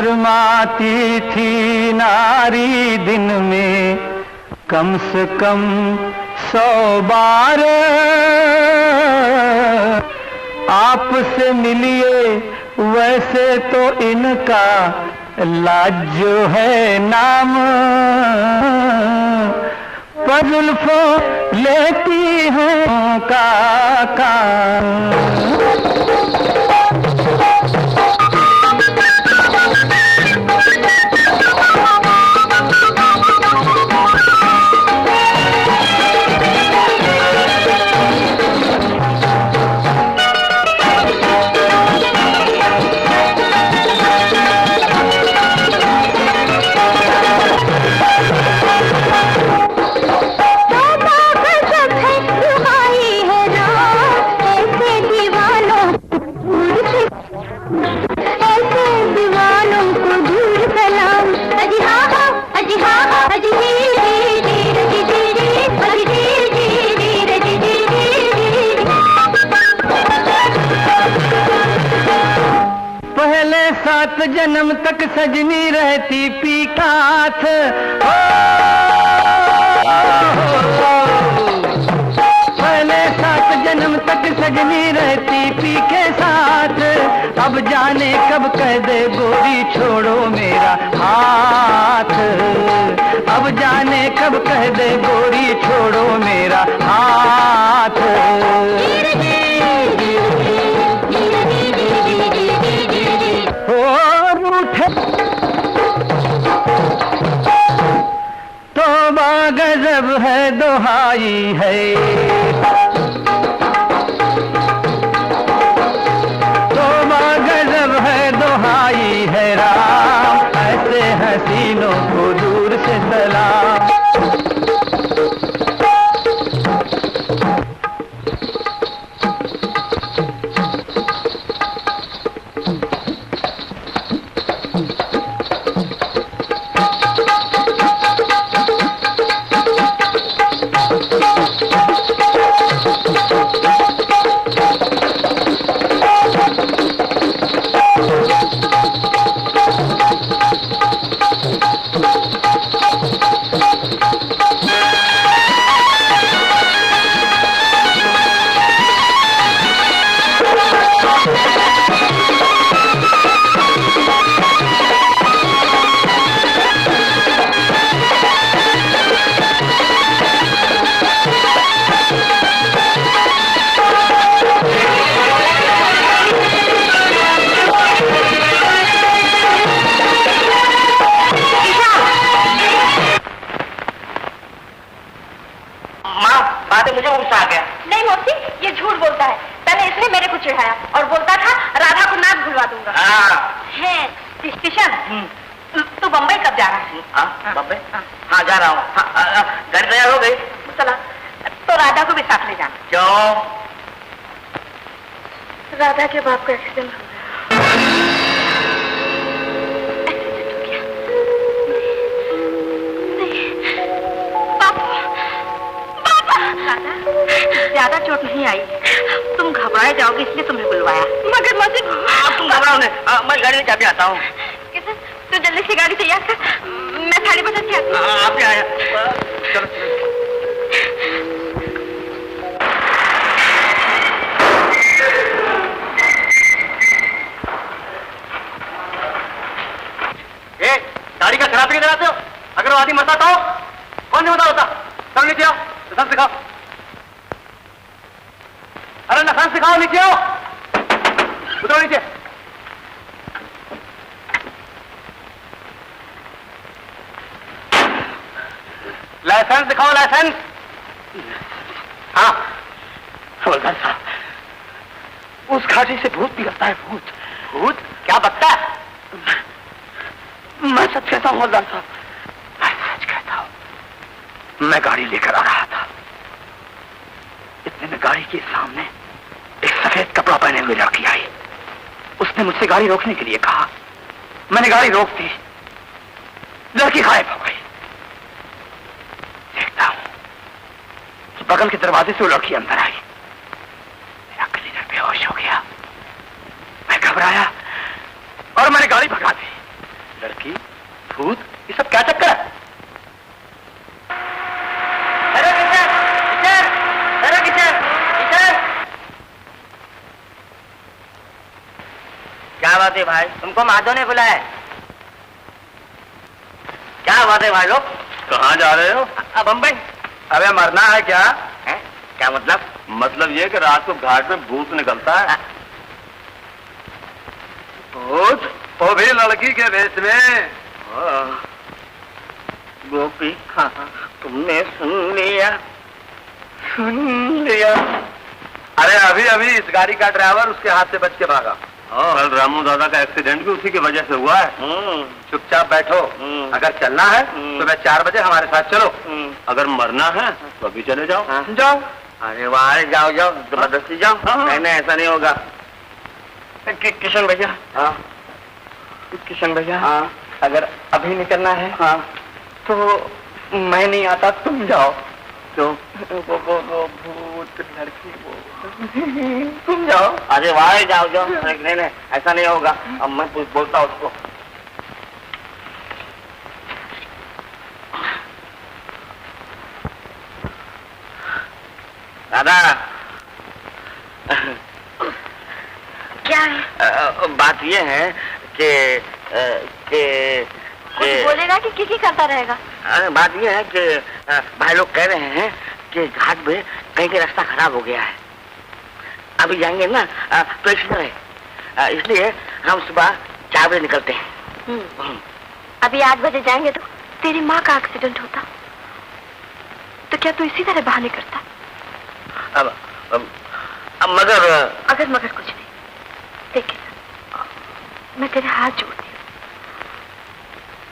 शर्माती थी नारी दिन में कम से कम 100 बार। आपसे मिलिए वैसे तो इनका लाज जो है नाम, पर जुल्फों लेती हूँ का काम। पहले 7 जन्म तक सजनी रहती पी का हाथ, पहले 7 जन्म तक सजनी रहती पी के साथ। अब जाने कब कह दे गोरी छोड़ो मेरा हाथ, अब जाने कब कह दे गोरी छोड़ो मेरा हाथ। तौबा गजब है दुहाई है, तौबा गजब है दुहाई है राम, ऐसे हसीनों को दूर से सलाम। और बोलता था राधा को नाक भुलवा दूंगा। है स्टेशन। तू बम्बई कब जा रहा है? बम्बई? हाँ जा रहा हूँ। घर तैयार हो गई? चला तो राधा को भी साथ ले जाना। क्यों? राधा के बाप का एक्सीडेंट हो गया। राधा ज्यादा चोट नहीं आई, तुम घबराए जाओगे इसलिए तुम्हें बुलवाया। मगर मौसी तुम घबराओ नहीं, मैं गाड़ी में चाबी आता हूँ। तो जल्दी से गाड़ी तैयार कर, मैं थाली बजा के आती हूँ। आप आया चलो। गाड़ी का शराब किधर आते हो? अगर वो आदमी मरता तो कौन जिम्मेदार होता? चलो नीचे आओ, लाइसेंस दिखाओ। अरे लाइसेंस दिखाओ, नीचे आओ, उतरो नीचे। लाइसेंस दिखाओ, लाइसेंस। हाँ हवलदार साहब, उस घाटी से भूत निकलता है। भूत? भूत क्या बकता है? मैं सच कहता हूँ हवलदार साहब, मैं सच कहता हूँ। मैं गाड़ी लेकर आ रहा था, इतने में गाड़ी के सामने एक सफेद कपड़ा पहने हुए लड़की आई। उसने मुझसे गाड़ी रोकने के लिए कहा, मैंने गाड़ी रोक दी, लड़की गायब हो गई। देखता हूं कि बगल के दरवाजे से वो लड़की अंदर आई। मेरा क्लीनर बेहोश हो गया। मैं घबराया और मैंने गाड़ी भगा दी। भूत, ये सब क्या चक्कर है? अरे किशन, किशन, अरे किशन, किशन। क्या बात है भाई, तुमको माधव ने बुलाया है? क्या बात है भाई लोग? कहाँ जा रहे हो? बम्बई। अबे मरना है क्या? है? क्या मतलब? मतलब ये कि रात को घाट में भूत निकलता है। भूत? वो भी लड़की के वेश में। गोपी, तुमने सुन लिया, सुन लिया। अरे अभी अभी इस गाड़ी का ड्राइवर उसके हाथ से बच के भागा। कल रामू दादा का एक्सीडेंट भी उसी की वजह से हुआ है। चुपचाप बैठो। अगर चलना है तो सुबह 4 बजे हमारे साथ चलो। अगर मरना है तो अभी चले जाओ। जाओ। अरे वाह, जाओ जाओ, जबरदस्ती जाओ। नहीं नहीं, ऐसा नहीं होगा। किशन भैया, किशन भैया, अगर अभी निकलना है तो मैं नहीं आता, तुम जाओ। तो वो भूत लड़की, वो तुम जाओ। अरे वाह, जाओ जाओ। नहीं नहीं, ऐसा नहीं होगा। अब मैं कुछ बोलता उसको। दादा, क्या है? बात ये है कि बोलेगा कि की करता रहेगा? बात ये है कि भाई लोग कह रहे हैं कि घाट में कहीं का रास्ता खराब हो गया है। अभी जाएंगे ना तो इसलिए हम सुबह 4 बजे निकलते हैं। अभी 8 बजे जाएंगे तो तेरी माँ का एक्सीडेंट होता तो क्या तू इसी तरह बहाने करता? अब मगर अगर कुछ नहीं। देख, मैं तेरे हाथ जोड़ती हूँ,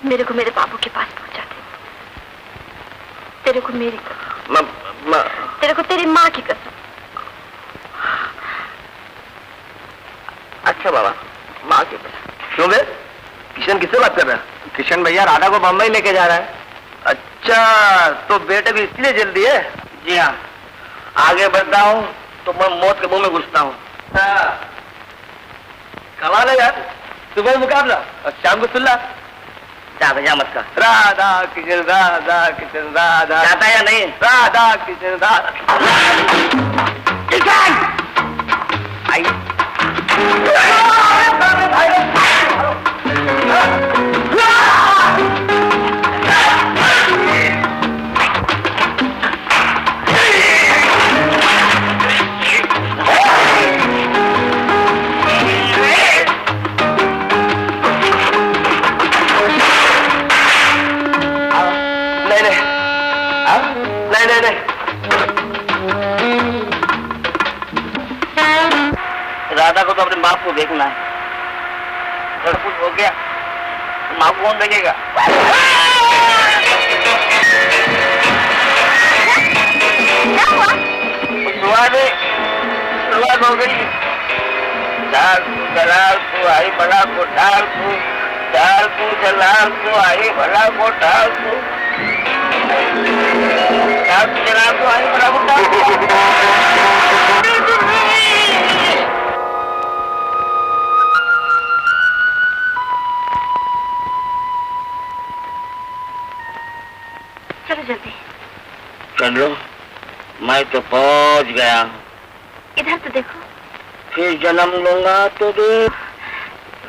मेरे को मेरे बाबू के पास पहुंचा दे। तेरे को मेरी कसम, तेरे को तेरी माँ की कसम। अच्छा बाबा, माँ की कसम। क्यों बे? किशन किससे बात कर रहा है? किशन भैया राधा को बम्बई लेके जा रहा है। अच्छा, तो बेटे भी इसलिए जल्दी है? जी हाँ, आगे बढ़ता हूँ तो मैं मौत के मुंह में घुसता हूँ। कमाल है यार, सुबह मुकाबला और शाम को सुल्ला। जा भैया मत कर। राधा किशन राधा किशन राधा। जाता या नहीं? राधा किशन राधा। आई राधा को तो अपने बाप को देखना है। अगर कुछ हो गया तो माँ को कौन देखेगा? शुरुआत हो गई। डाल तू जलाल तू आई बड़ा को डाल तू, डाल तू जलाल तू आई बड़ा को डाल तू, डाल तू जलाल तू आई बड़ा को डाल तू। चलो जल्दी। चलो, मैं तो पहुंच गया। इधर तो देखो। फिर जन्म लूंगा तो देख।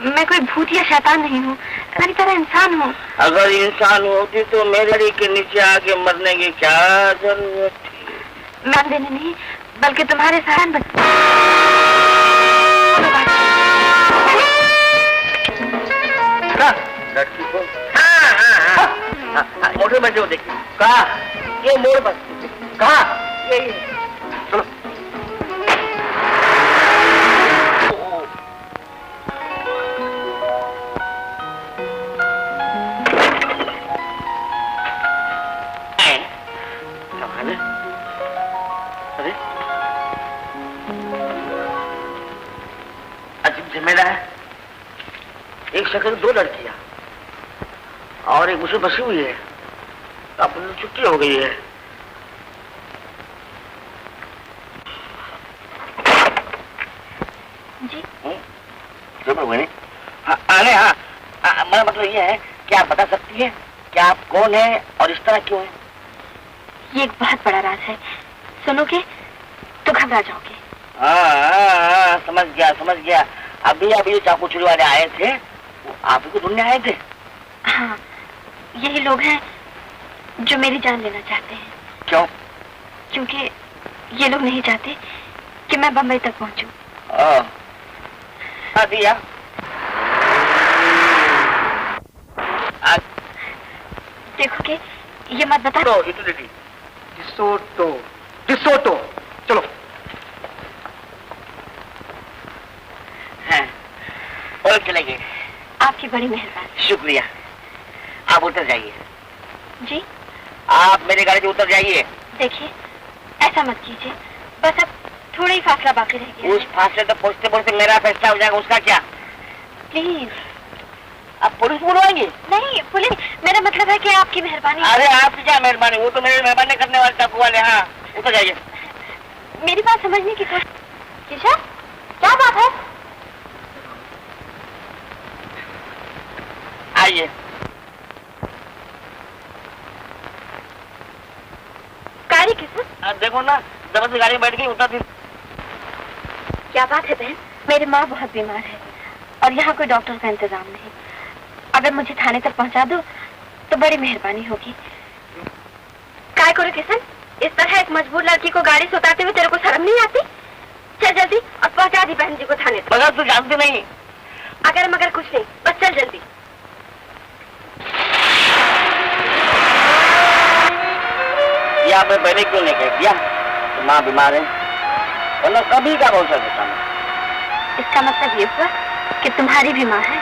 मैं कोई भूत या शैतान नहीं हूँ, मेरी तरह इंसान हूँ। अगर इंसान होती तो मेरे गाड़ी के नीचे आके मरने की क्या जरूरत थी? मैं देने नहीं, बल्कि तुम्हारे सहारा बन। लड़की को मोटर में जो देखी कहा, ये मोड़ पर कहा, ये सुनो। अरे अजीब झमेला है। एक शक्ल 2 लड़कियां और एक मुझसे बसी हुई है। अब छुट्टी हो गई है। जी हाँ, मेरा मतलब ये है क्या बता सकती है कि आप कौन है और इस तरह क्यों है? ये एक बहुत बड़ा राज है, सुनोगे तो घबरा जाओगे। हाँ, समझ गया। अभी जो चाकू चुरी वाले आए थे वो आप ही को ढूंढने आए थे। हाँ, यही लोग हैं जो मेरी जान लेना चाहते हैं। क्यों? क्योंकि ये लोग नहीं चाहते कि मैं बम्बई तक पहुंचूं। दिया देखोगे, ये मत बता। डिसोटो चलो। हाँ, और चलेंगे। आपकी बड़ी मेहरबानी। शुक्रिया। आप उतर जाइए। जी? आप मेरी गाड़ी से उतर जाइए। देखिए, ऐसा मत कीजिए, बस अब थोड़ा ही फासला बाकी रह गया। उस फासले तक पहुंचते पहुंचते मेरा फैसला हो जाएगा, उसका क्या? प्लीज। आप पुलिस बुलवाएंगे? नहीं, पुलिस, मेरा मतलब है कि आपकी मेहरबानी। अरे आपकी क्या मेहरबानी, वो तो मेरी मेहरबानी करने वाले चाकू वाले। हाँ, उतर जाइए। मेरी बात समझने की कोशिश। किशा, क्या बात है? आइए। गाड़ी किस? देखो ना, जबरदस्ती गाड़ी में बैठ गई, उतर दी। क्या बात है बहन? मेरी माँ बहुत बीमार है और यहाँ कोई डॉक्टर का इंतजाम नहीं। अगर मुझे थाने तक पहुँचा दो तो बड़ी मेहरबानी होगी। काय को रे किशन, इस तरह एक मजबूर लड़की को गाड़ी से उतारते हुए तेरे को शर्म नहीं आती? चल जल्दी और पहुँचा दी बहन जी को थाने तक। मगर तू जानती नहीं। अगर मगर कुछ नहीं, बस चल जल्दी। ये आपने पहले क्यों नहीं कह दिया कि माँ बीमार है? वरना कभी का भरोसा देता मैं। इसका मतलब ये हुआ कि तुम्हारी भी माँ है।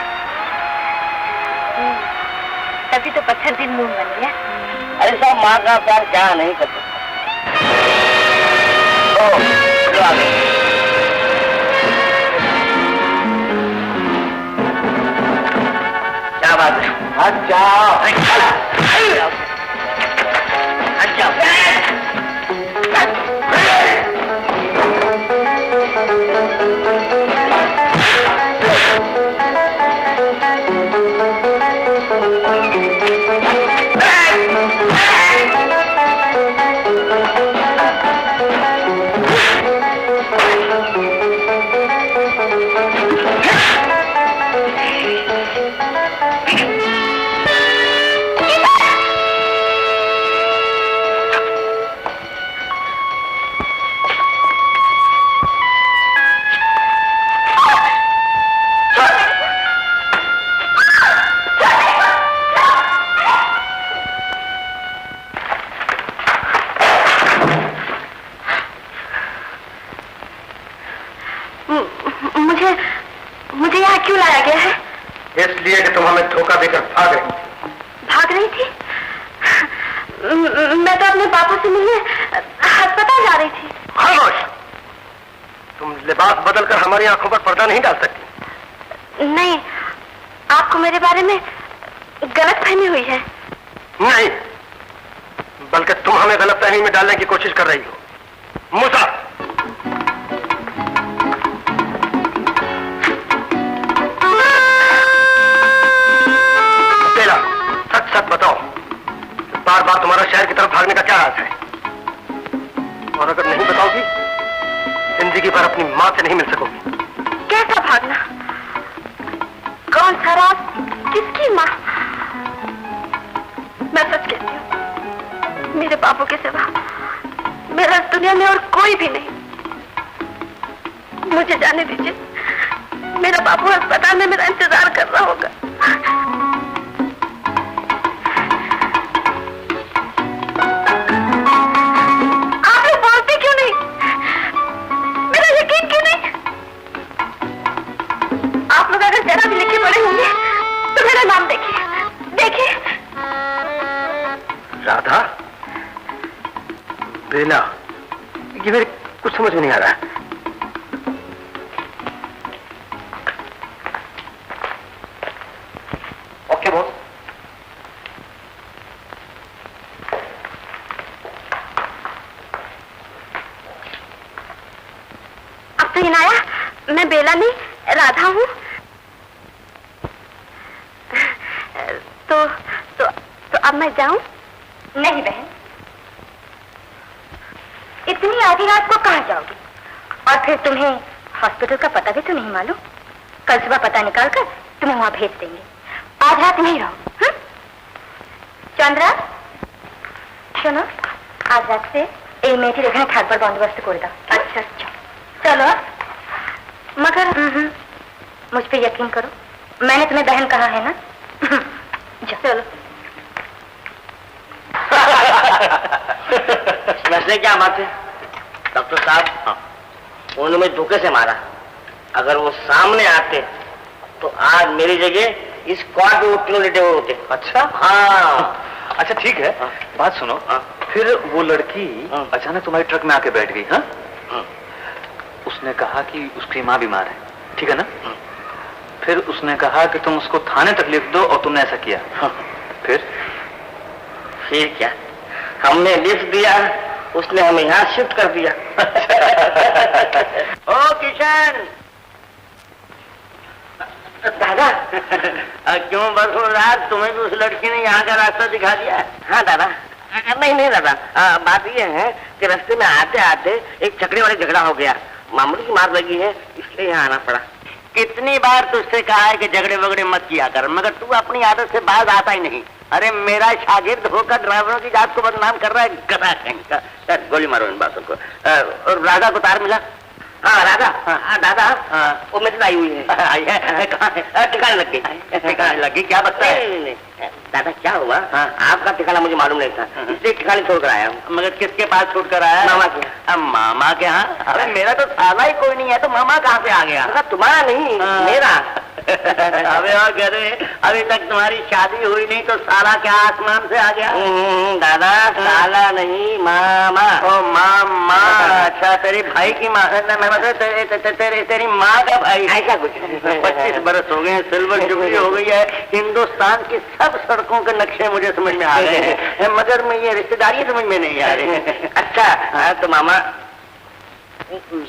तभी तो पत्थर दिल मून बन गया। अरे सब माँ का प्यार क्या नहीं कर सकता। क्या बात है? अच्छा मुझे यहाँ क्यों लाया गया है? इसलिए कि तुम हमें धोखा देकर भाग रही थी। भाग रही थी? मैं तो अपने बापू से मिलने अस्पताल जा रही थी। खामोश! तुम लिबास बदलकर हमारी आंखों पर पर्दा नहीं डाल सकती। नहीं, आपको मेरे बारे में गलतफहमी हुई है। नहीं, बल्कि तुम हमें गलतफहमी में डालने की कोशिश कर रही हो। मूसा, सच सच बताओ, बार बार तुम्हारा शहर की तरफ भागने का क्या राज है? और अगर नहीं बताओगी, जिंदगी भर अपनी माँ से नहीं मिल सकोगी। कैसा भागना? कौन सा राज? किसकी माँ? मैं सच कहती हूँ, मेरे बापू के सिवा मेरा इस दुनिया में और कोई भी नहीं। मुझे जाने दीजिए, मेरा बापू अस्पताल में मेरा इंतजार कर रहा होगा। जरा भी लिखे पड़े होंगे तो मेरा नाम देखिए, देखिए। राधा, बेला, ये मेरे कुछ समझ में नहीं आ रहा है। Okay boss. अब तो इनाया, मैं बेला नहीं राधा हूँ। तो अब मैं जाऊं? नहीं बहन, इतनी आधी रात को कहाँ जाओगी? और फिर तुम्हें हॉस्पिटल का पता भी तो नहीं मालूम। कल सुबह पता निकाल कर तुम्हें वहां भेज देंगे। आज रात नहीं रहो। चंद्रा सुनो, आज रात से এই মেয়েটির এখানে থাকবার বন্দোবস্ত করে দাও। अच्छा अच्छा चलो, मगर मुझ पे यकीन करो, मैंने तुम्हें बहन कहा है ना। चलो। वैसे क्या बात है डॉक्टर साहब? हाँ। उन्होंने मुझे धोखे से मारा। अगर वो सामने आते तो आज मेरी जगह इस क्वार्ट में तीनों लेटे हुए होते। अच्छा हाँ। अच्छा ठीक है। हाँ। बात सुनो। हाँ। फिर वो लड़की अचानक तुम्हारे ट्रक में आके बैठ गई। हाँ? उसने कहा कि उसकी माँ बीमार है, ठीक है ना? फिर उसने कहा कि तुम उसको थाने तक लिख दो और तुमने ऐसा किया। फिर क्या, हमने लिख दिया, उसने हमें यहाँ शिफ्ट कर दिया। ओ किशन दादा, क्यों बरसों रात तुम्हें भी उस लड़की ने यहाँ का रास्ता दिखा दिया? हाँ दादा। नहीं दादा, बात ये है कि रास्ते में आते आते एक चकड़ी वाले झगड़ा हो गया, मामूली की मार लगी है, इसलिए यहाँ आना पड़ा। कितनी बार तुझसे कहा है कि झगड़े वगड़े मत किया कर, मगर तू अपनी आदत से बाज आता ही नहीं। अरे मेरा शागिर्द होकर ड्राइवरों की जात को बदनाम कर रहा है, गधा कहीं का। गोली मारो इन बातों को। और राधा को तार मिला? हाँ राधा। हाँ दादा, वो मेरे आई हुई है। आई है? कहाँ है? ठिकाने लग गई। ठिकाने लग गई? क्या बता है? दादा क्या हुआ? आपका ठिकाना मुझे मालूम नहीं था, इसलिए ठिकाने छोड़कर आया हूँ। मगर किसके पास छोड़कर आया? मामा के। मामा के यहाँ? अरे मेरा तो साला ही कोई नहीं है, तो मामा कहाँ से आ गया? तुम्हारा नहीं, मेरा। अबे और कह रहे, अभी तक तुम्हारी शादी हुई नहीं तो साला क्या आसमान से आ गया? दादा साला नहीं, मामा। ओ मामा। अच्छा तेरी भाई की माँ, तेरी माँ का भाई? ऐसा कुछ। 25 बरस हो गए, सिल्वर जुबली हो गई है, हिंदुस्तान की सब सड़कों के नक्शे मुझे समझ में आ गए हैं, मगर मैं ये रिश्तेदारी समझ में नहीं आ रही। अच्छा तो मामा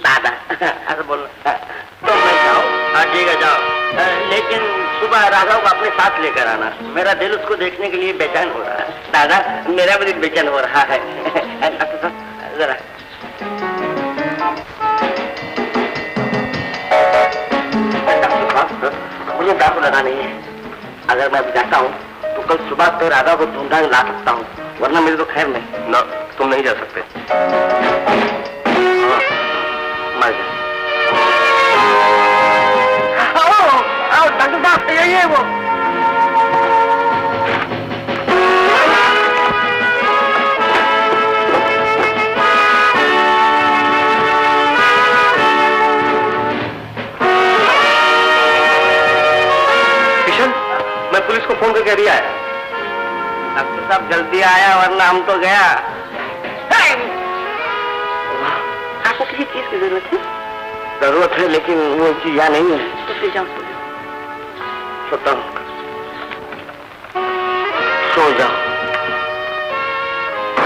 दादा ऐसा बोलना तो मैं जाऊँ? हाँ ठीक है जाओ, लेकिन सुबह राधा को अपने साथ लेकर आना, मेरा दिल उसको देखने के लिए बेचैन हो रहा है। दादा मेरा भी दिल बेचैन हो रहा है। जरा मुझे दांत लगा नहीं है, अगर मैं जाता हूँ तो कल सुबह तो राधा को ढूंढा ला सकता हूँ, वरना मेरी तो खैर नहीं। ना तुम नहीं जा सकते। मर गया। डॉक्टर साहब यही है वो। किशन, मैं पुलिस को फोन करके दिया है। डॉक्टर साहब जल्दी आया वरना हम तो गया। आपको किसी चीज की जरूरत है? जरूरत है लेकिन वो चीज यहाँ नहीं है। तो फिर जाओ सोता हूँ। सो जाओ,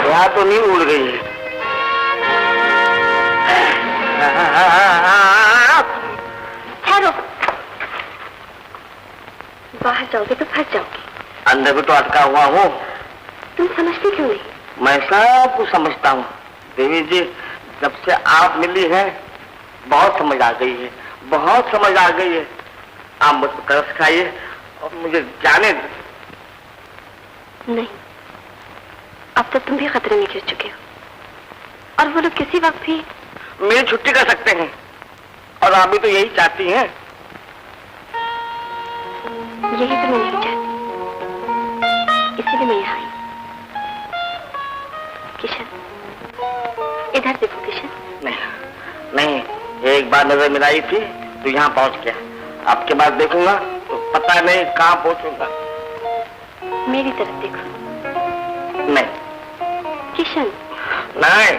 यहाँ तो नींद उड़ गई है। ठहरो, बाहर जाओगे तो फंस जाओगे। अंदर भी तो अटका हुआ हूँ। तुम समझते क्यों नहीं? मैं सब कुछ समझता हूँ देवी जी, जब से आप मिली है बहुत समझ आ गई है, बहुत समझ आ गई है। आप मुझको तरस खाइए और मुझे जाने दो। नहीं, अब तक तुम भी खतरे में गिर चुके हो, और वो लोग किसी वक्त भी मेरी छुट्टी कर सकते हैं, और आप भी तो यही चाहती हैं। यही तो मैं नहीं चाहती, इसीलिए मैं यहाँ आई। किशन, इधर देखो किशन। नहीं नहीं, एक बार नजर मिलाई थी तो यहाँ पहुँच गया, अब के बाद देखूंगा तो पता नहीं कहाँ पहुँचूंगा। मेरी तरफ देखो। नहीं किशन। नहीं,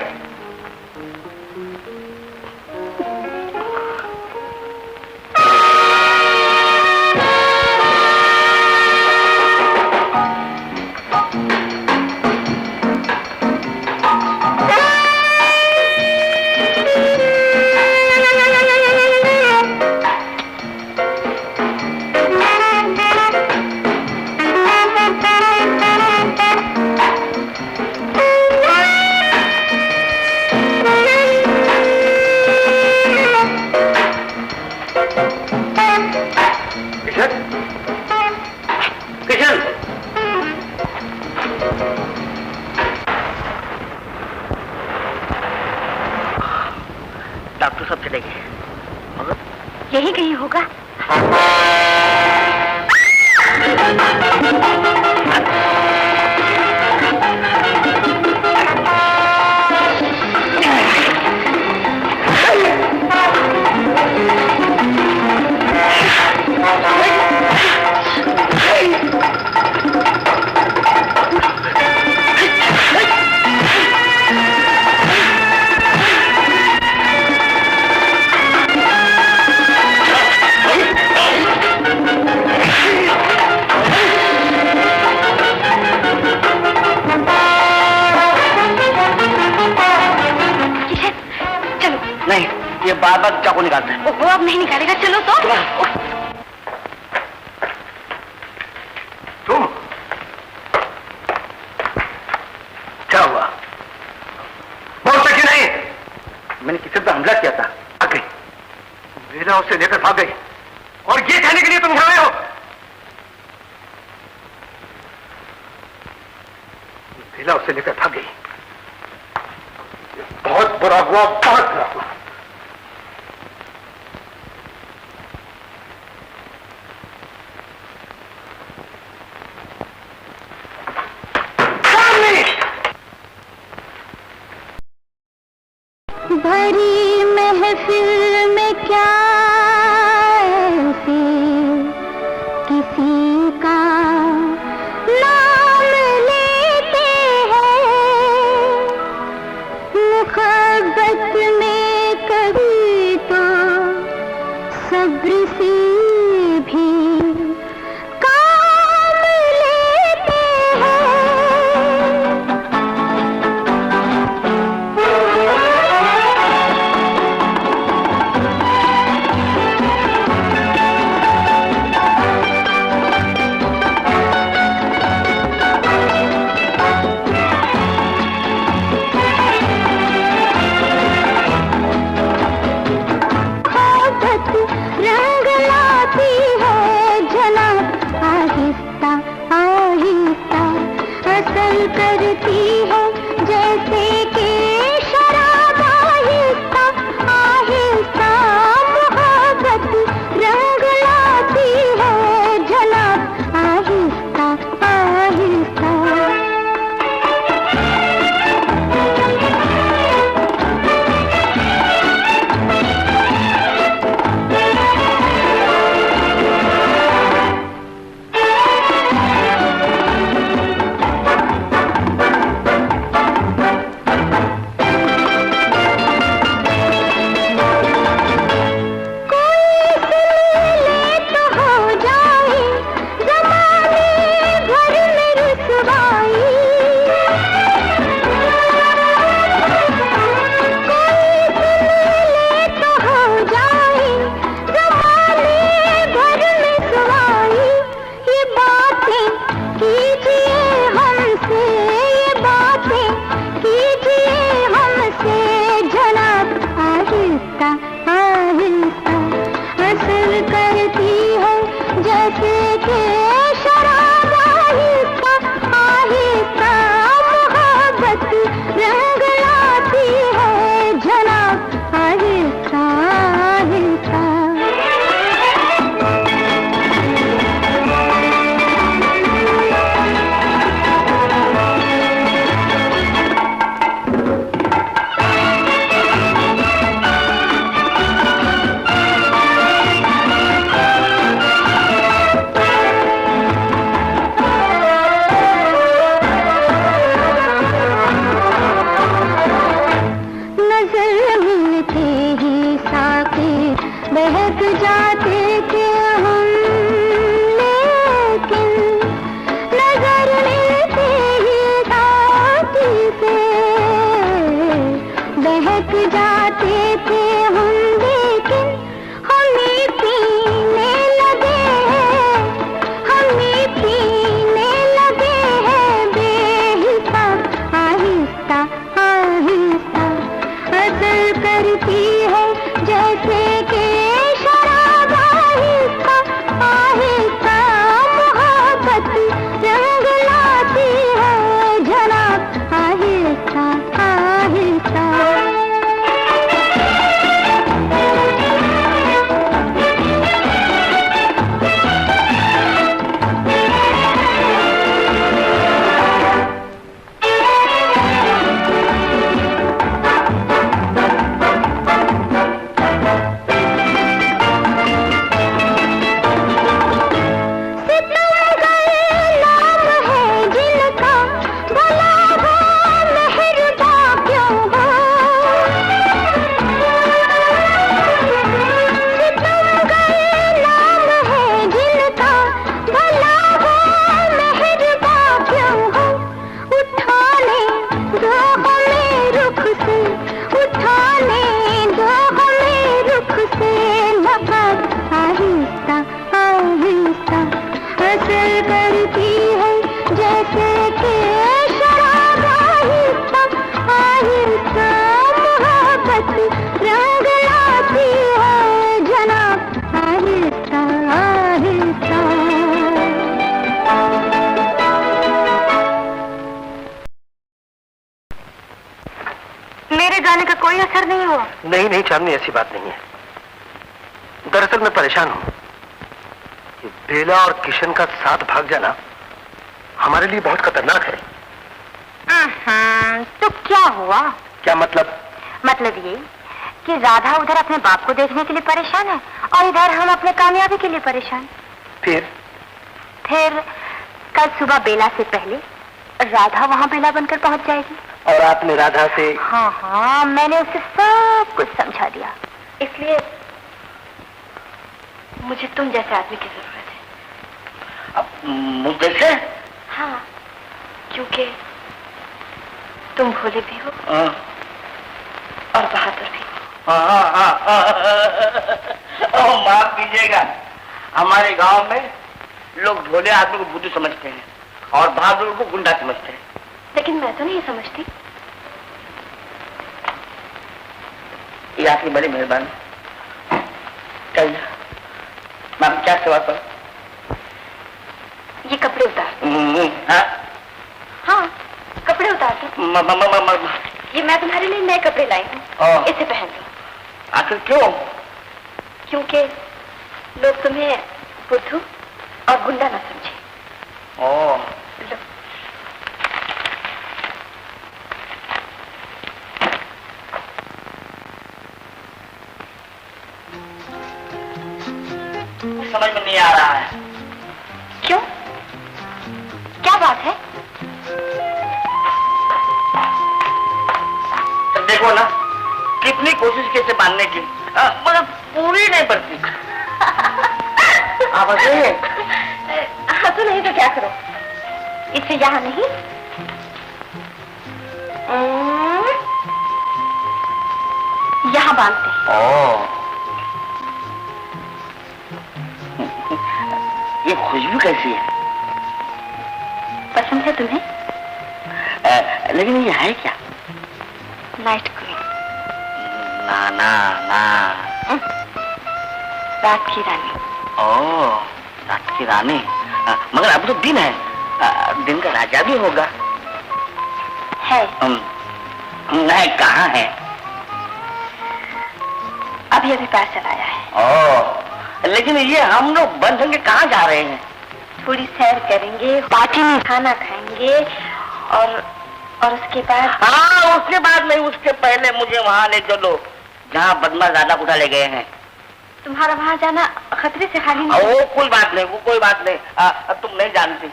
देगी। यही कहीं होगा। नहीं, ये बार बार चाकू निकालते हैं। वो अब नहीं निकालेगा, चलो तो। तुम क्या हुआ? बोलते क्यों नहीं? मैंने किसी पर हमला किया था, आ गई, मेरा उसे लेकर भाग गई, और ये कहने के लिए तुम यहाँ आए हो? मेरा उसे लेकर भाग गई। बहुत बुरा हुआ, बहुत बुरा हुआ। भरी महफिल में क्या ऐसे किसी का नाम लेते हैं, मुहब्बत में कभी तो सब्र से भी काम लेते हैं। रंग लाती है झलक आहिस्ता आहिस्ता, असर करती है जैसे कि शराब आहिस्ता आहिस्ता। मोहब्बत रंग लाती है झलक आहिस्ता आहिस्ता। कोई असर नहीं हुआ? नहीं नहीं चांदनी, ऐसी बात नहीं है। दरअसल मैं परेशान हूं। ये बेला और किशन का साथ भाग जाना हमारे लिए बहुत खतरनाक है। तो क्या हुआ? क्या मतलब? मतलब ये कि राधा उधर अपने बाप को देखने के लिए परेशान है और इधर हम अपने कामयाबी के लिए परेशान। फिर कल सुबह बेला से पहले राधा वहाँ बेला बनकर पहुँच जाएगी। और आपने राधा से? हाँ, मैंने उसे सब कुछ समझा दिया। इसलिए मुझे तुम जैसे आदमी की जरूरत है। अब मुझ जैसे? हाँ, क्योंकि तुम भोले भी हो और बहादुर भी। माफ कीजिएगा, हमारे गांव में लोग भोले आदमी को बुद्धू समझते हैं और बहादुर को गुंडा समझते हैं। लेकिन मैं तो नहीं समझती। ये आपकी बड़ी मेहरबानी। चलिए, मैं क्या सेवा करूं? ये कपड़े उतार। हाँ, कपड़े उतार दो। ये मैं तुम्हारे लिए नए कपड़े लाई हूँ, इसे पहन लो। आखिर क्यों? क्योंकि लोग तुम्हें बुद्धू और गुंडा ना समझे। लो। समझ में नहीं आ रहा है। क्यों? क्या बात है? तो देखो ना, कितनी कोशिश की इसे बांधने की, मगर पूरी नहीं बनती। आप हंसे? हंसो नहीं तो क्या करो? इसे यहाँ नहीं, यहाँ बांधते हैं। ये खुशबू कैसी है? पसंद है तुम्हें? लेकिन ये है क्या? Night queen. ना ना ना। रात की रानी। ओह, रात की रानी। मगर अब तो दिन है, दिन का राजा भी होगा। है। नहीं, कहाँ है? अभी अभी पार्सल आया है। ओह, लेकिन ये हम लोग बंद होंगे कहाँ जा रहे हैं? थोड़ी सैर करेंगे, पार्टी में खाना खाएंगे और उसके बाद? हाँ, उसके बाद नहीं, उसके पहले मुझे वहाँ ले चलो जहाँ बदमाश राधा को ले गए हैं। तुम्हारा वहाँ जाना खतरे से खाली नहीं? वो कोई बात नहीं, वो कोई बात नहीं। तुम नहीं जानती,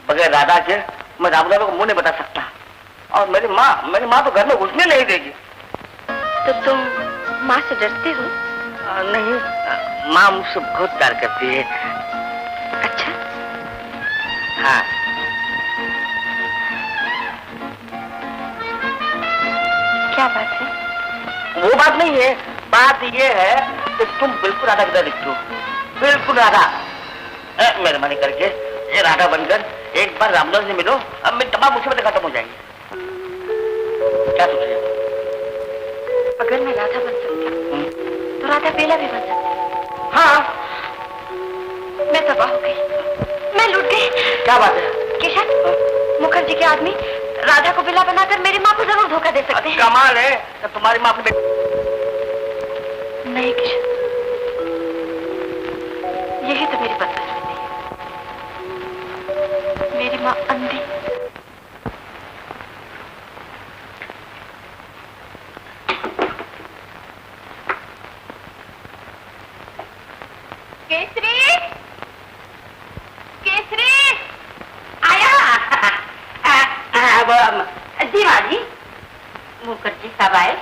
बगैर राधा के मैं राम को मुंह नहीं बता सकता। और मेरी माँ तो घर में घुसने नहीं देगी। तो तुम माँ से डरते हो? नहीं, माँ मुझसे बहुत प्यार करती है। अच्छा। हाँ। क्या बात है? वो बात नहीं है, बात ये है कि तुम बिल्कुल राधा की तरह दिखती हो, बिल्कुल राधा। मेहरबानी करके ये राधा बनकर एक बार रामदास से मिलो, अब मेरी तमाम मुसीबतें खत्म हो जाएंगी। क्या सोच रहे हो? अगर मैं राधा बन सकती हूँ तो राधा बेला भी बन सकती है। हाँ। मैं तबाह हो गई, मैं लूट गई। क्या बात है? किशन, मुखर्जी के आदमी राधा को बेला बनाकर मेरी माँ को जरूर धोखा दे सकते हैं। कमाल है, तो तुम्हारी माँ अपने नहीं किशन, यही तो मेरी बदकिस्मती है। मेरी माँ अंधी। केसरी, केसरी आया। जी माँ जी। मुखर्जी साहब आए?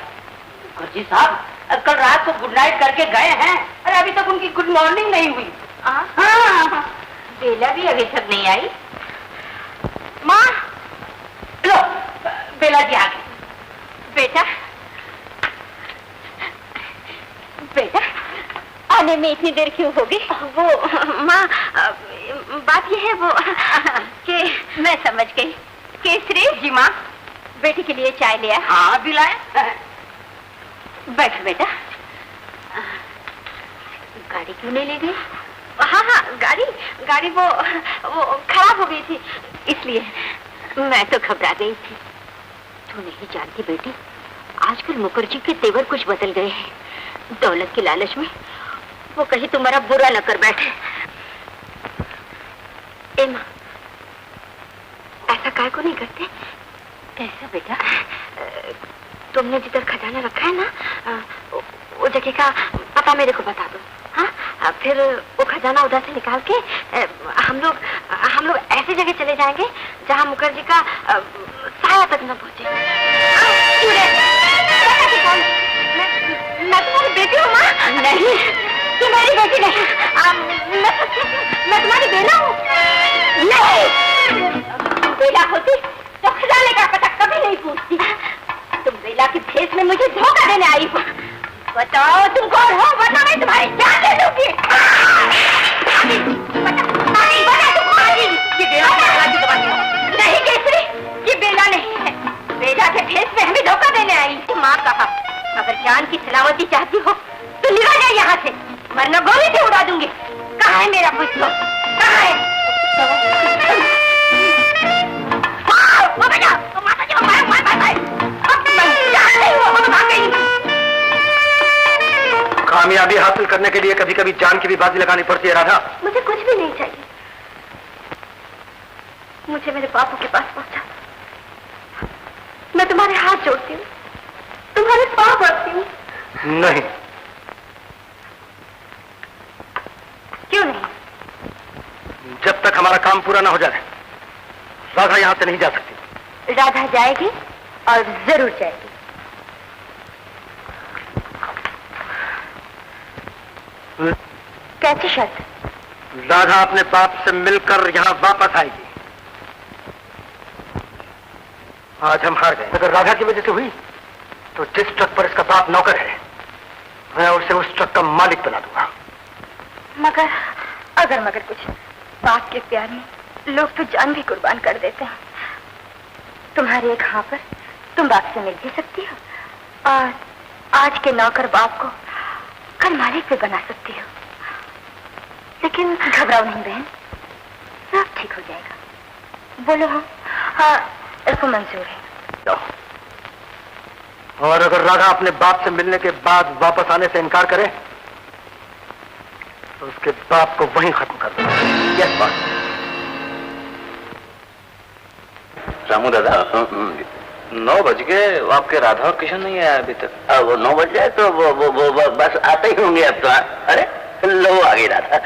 मुखर्जी साहब कल रात को गुड नाइट करके गए हैं, अरे अभी तक उनकी गुड मॉर्निंग नहीं हुई। हाँ, बेला भी अभी तक नहीं आई। माँ, लो बेला जी आ गई। बेटा, बेटा आने में इतनी देर क्यों हो गई? वो माँ, बात यह है वो कि मैं समझ गई। केसरी जी माँ, बेटी के लिए चाय लिया? हाँ, अभी लाया। बैठ बेटा। गाड़ी क्यों नहीं ले गई? हाँ हाँ, गाड़ी वो खराब हो गई थी, इसलिए। मैं तो घबरा गई थी। तू नहीं जानती बेटी, आजकल मुखर्जी के तेवर कुछ बदल गए हैं। दौलत के लालच में वो कहीं तुम्हारा बुरा न कर बैठे। ए माँ, ऐसा काय को नहीं करते? कैसा बेटा? तुमने जिधर खजाना रखा है ना, वो जगह का पता मेरे को बता दो। हाँ, फिर वो खजाना उधर से निकाल के हम लोग ऐसी जगह चले जाएंगे जहाँ मुखर्जी का साया तक न पहुँचे। मैं तुम्हारी बेटी हूँ माँ। नहीं, तू मेरी बेटी नहीं। मैं तुम्हारी बेला हूँ। नहीं, बेला होती तो खजाने का पता कभी नहीं पूछती। तुम बेला की भेष में मुझे धोखा देने आई हो। बताओ तुम कौन हो? वरना मैं तुम्हारी जान ले लूंगी। नहीं केसरी, ये बेला नहीं है। बेला के भेष में हमें धोखा देने आई। माँ कहा, अगर जान की सलामती चाहती हो तो निकल जाए यहाँ से, वरना गोली से उड़ा दूंगी। कहाँ है मेरा पुष्प? कहाँ है? कामयाबी हासिल करने के लिए कभी कभी जान की भी बाजी लगानी पड़ती है राधा। मुझे कुछ भी नहीं चाहिए। मुझे मेरे बापू के पास पहुंचा। मैं तुम्हारे हाथ जोड़ती हूँ, तुम्हारे पाँव पड़ती हूँ। नहीं। क्यों नहीं? जब तक हमारा काम पूरा ना हो जाए राधा यहाँ से नहीं जा सकती। राधा जाएगी और जरूर जाएगी। कैसी शर्त? राधा अपने बाप से मिलकर यहाँ वापस आएगी। आज हम हार गए। अगर राधा की वजह से हुई तो जिस ट्रक पर इसका बाप नौकर है मैं उसे उस ट्रक का मालिक बना दूंगा। मगर कुछ बाप के प्यार में लोग तो जान भी कुर्बान कर देते हैं। तुम्हारे एक हाँ पर तुम बाप से मिल भी सकती हो और आज के नौकर बाप को कल मालिक भी बना सकती हो। लेकिन घबराओ नहीं बहन, सब ठीक हो जाएगा। बोलो हाँ, इसको मंजूर है। और अगर राधा अपने बाप से मिलने के बाद वापस आने से इनकार करे तो उसके बाप को वहीं खत्म कर दो। यस बात। रामू दादा, 9 बज गए, आपके राधा और किशन नहीं आया अभी तक। वो 9 बज जाए तो वो बस आते ही होंगे अब तो। अरे लो आ गई राधा।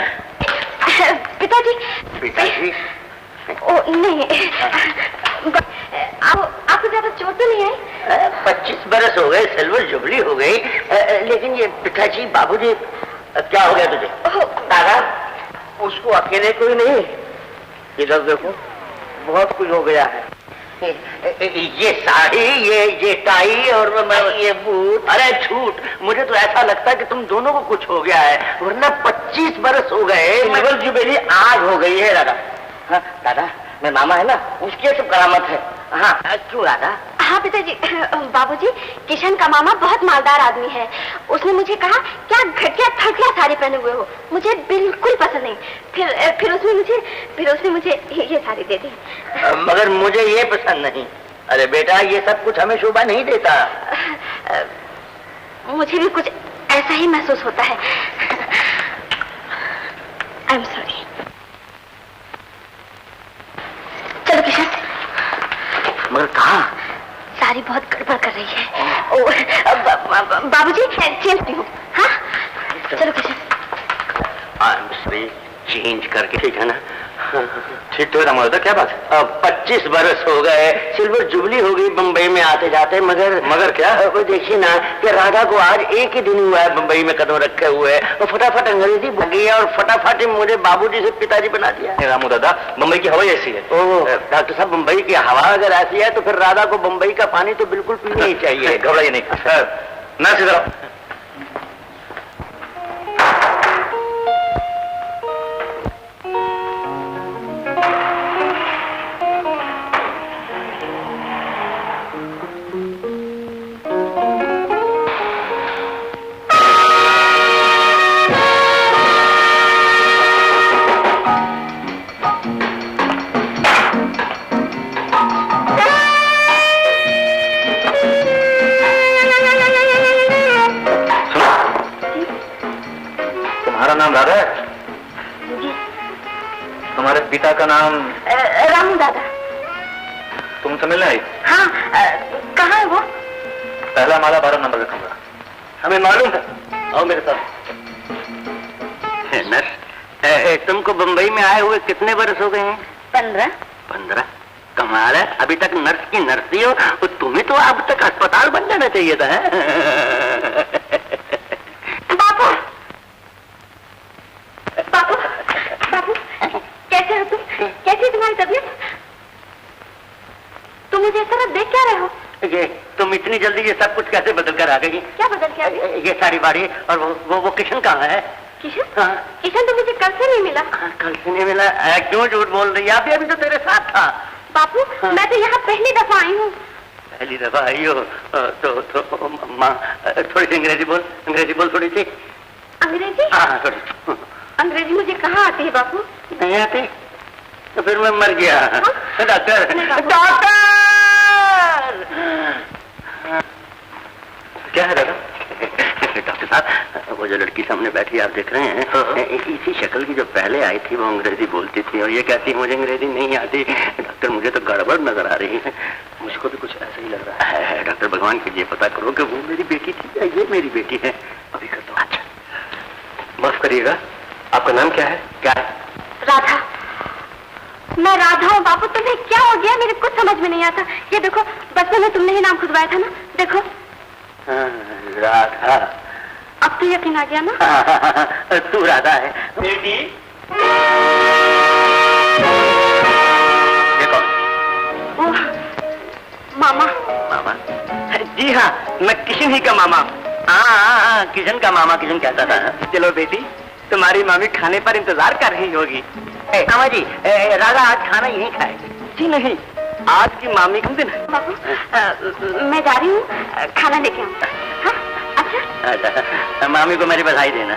पिताजी। पिताजी? ओ नहीं, आपको ज्यादा चोट तो नहीं आई? 25 बरस हो गए, सिल्वर जुबली हो गई। लेकिन ये पिताजी, बाबूजी, क्या हो गया तुझे? दादा, उसको अकेले कोई नहीं, इधर देखो बहुत कुछ हो गया है। ये साड़ी, ये टाई और ये बूट। अरे झूठ, मुझे तो ऐसा लगता है कि तुम दोनों को कुछ हो गया है, वरना 25 बरस हो गए सिल्वर जुबली आग हो गई है दादा। हाँ दादा, मैं मामा है ना, उसकी सब करामत है। हाँ क्यों राधा? हाँ पिताजी, बाबूजी, किशन का मामा बहुत मालदार आदमी है। उसने मुझे कहा क्या घटिया थड़किया साड़ी पहने हुए हो, मुझे बिल्कुल पसंद नहीं। फिर उसने मुझे ये साड़ी दे दी। मगर मुझे ये पसंद नहीं। अरे बेटा, ये सब कुछ हमें शोभा नहीं देता। मुझे भी कुछ ऐसा ही महसूस होता है। I am sorry. चलो किशन। मगर कहाँ? सारी बहुत गड़बड़ कर रही है। बाबूजी चेंज भी हूँ। हाँ चलो किशन। चेंज करके, ठीक है ना? ठीक तो है रामू दादा, क्या बात है? 25 बरस हो गए, सिल्वर जुबली हो गई बम्बई में आते जाते। मगर क्या? वो देखिए ना कि राधा को आज एक ही दिन हुआ है बम्बई में कदम रखे हुए, और फटाफट अंग्रेजी भूल गई है और फटाफट मुझे बाबूजी से पिताजी बना दिया। रामू दादा, बम्बई की हवा ऐसी है। डॉक्टर साहब, बम्बई की हवा अगर ऐसी है तो फिर राधा को बम्बई का पानी तो बिल्कुल पीना ही चाहिए। घबराइए नहीं। ना सीधा पिता का नाम? रामू दादा। तुमसे मिलने आई? हाँ, कहाँ है वो? पहला माला 12 नंबर का कमरा। हमें मालूम है, आओ मेरे साथ। नर्स, तुमको बंबई में आए हुए कितने बरस हो गए हैं? 15। 15? कमाल है, अभी तक नर्स की नर्सी हो, तो तुम्हें तो अब तक अस्पताल बन जाना चाहिए था। बापू, बापू, बापू, कैसे हो तुम? कैसी है तुम्हारी तबीयत? तुम मुझे इस तरह देख क्या रहे हो? ये तुम इतनी जल्दी ये सब कुछ कैसे बदल कर आ गई? क्या बदल के आ गई? ये सारी बाड़ी और वो किशन कहाँ है? किशन? हाँ। किशन तो मुझे कल से नहीं मिला। कल से नहीं मिला? क्यों झूठ बोल रही है? अभी तो तेरे साथ था। बापू, मैं तो यहाँ पहली दफा आई हूँ। पहली दफा आई हो तो माँ थोड़ी सी अंग्रेजी बोल थोड़ी सी। अंग्रेजी? हाँ, थोड़ी। अंग्रेजी मुझे कहाँ आती है बापू? नहीं आती? तो फिर मैं मर गया। Doctor, doctor! क्या है दादा? डॉक्टर साहब, वो जो लड़की सामने बैठी आप देख रहे हैं, इसी शक्ल की जो पहले आई थी वो अंग्रेजी बोलती थी और ये कहती मुझे अंग्रेजी नहीं आती। डॉक्टर, मुझे तो गड़बड़ नजर आ रही है। मुझको भी कुछ ऐसा ही लग रहा है। डॉक्टर, भगवान के लिए पता करो कि वो मेरी बेटी थी या ये मेरी बेटी है। अभी करता हूँ। अच्छा, माफ करिएगा, आपका नाम क्या है? क्या है? राधा। मैं राधा हूँ बापू। तुम्हें क्या हो गया? मेरे कुछ समझ में नहीं आता। ये देखो, बचपन में तुमने ही नाम खुदवाया था ना, देखो। राधा। अब तो यकीन आ गया ना? तू राधा है बेटी। ये कौन? वो मामा। मामा? जी हाँ, मैं किशन ही का मामा। हाँ, किशन का मामा। किशन कहता था। चलो बेटी, तुम्हारी मामी खाने पर इंतजार कर रही होगी। मामा जी, राधा आज खाना यहीं खाएगी? जी नहीं, आज की मामी का दिन है। बाबू, मैं जा रही हूँ, खाना लेके आऊँ। हाँ? अच्छा? अच्छा, मामी को मेरी बधाई देना।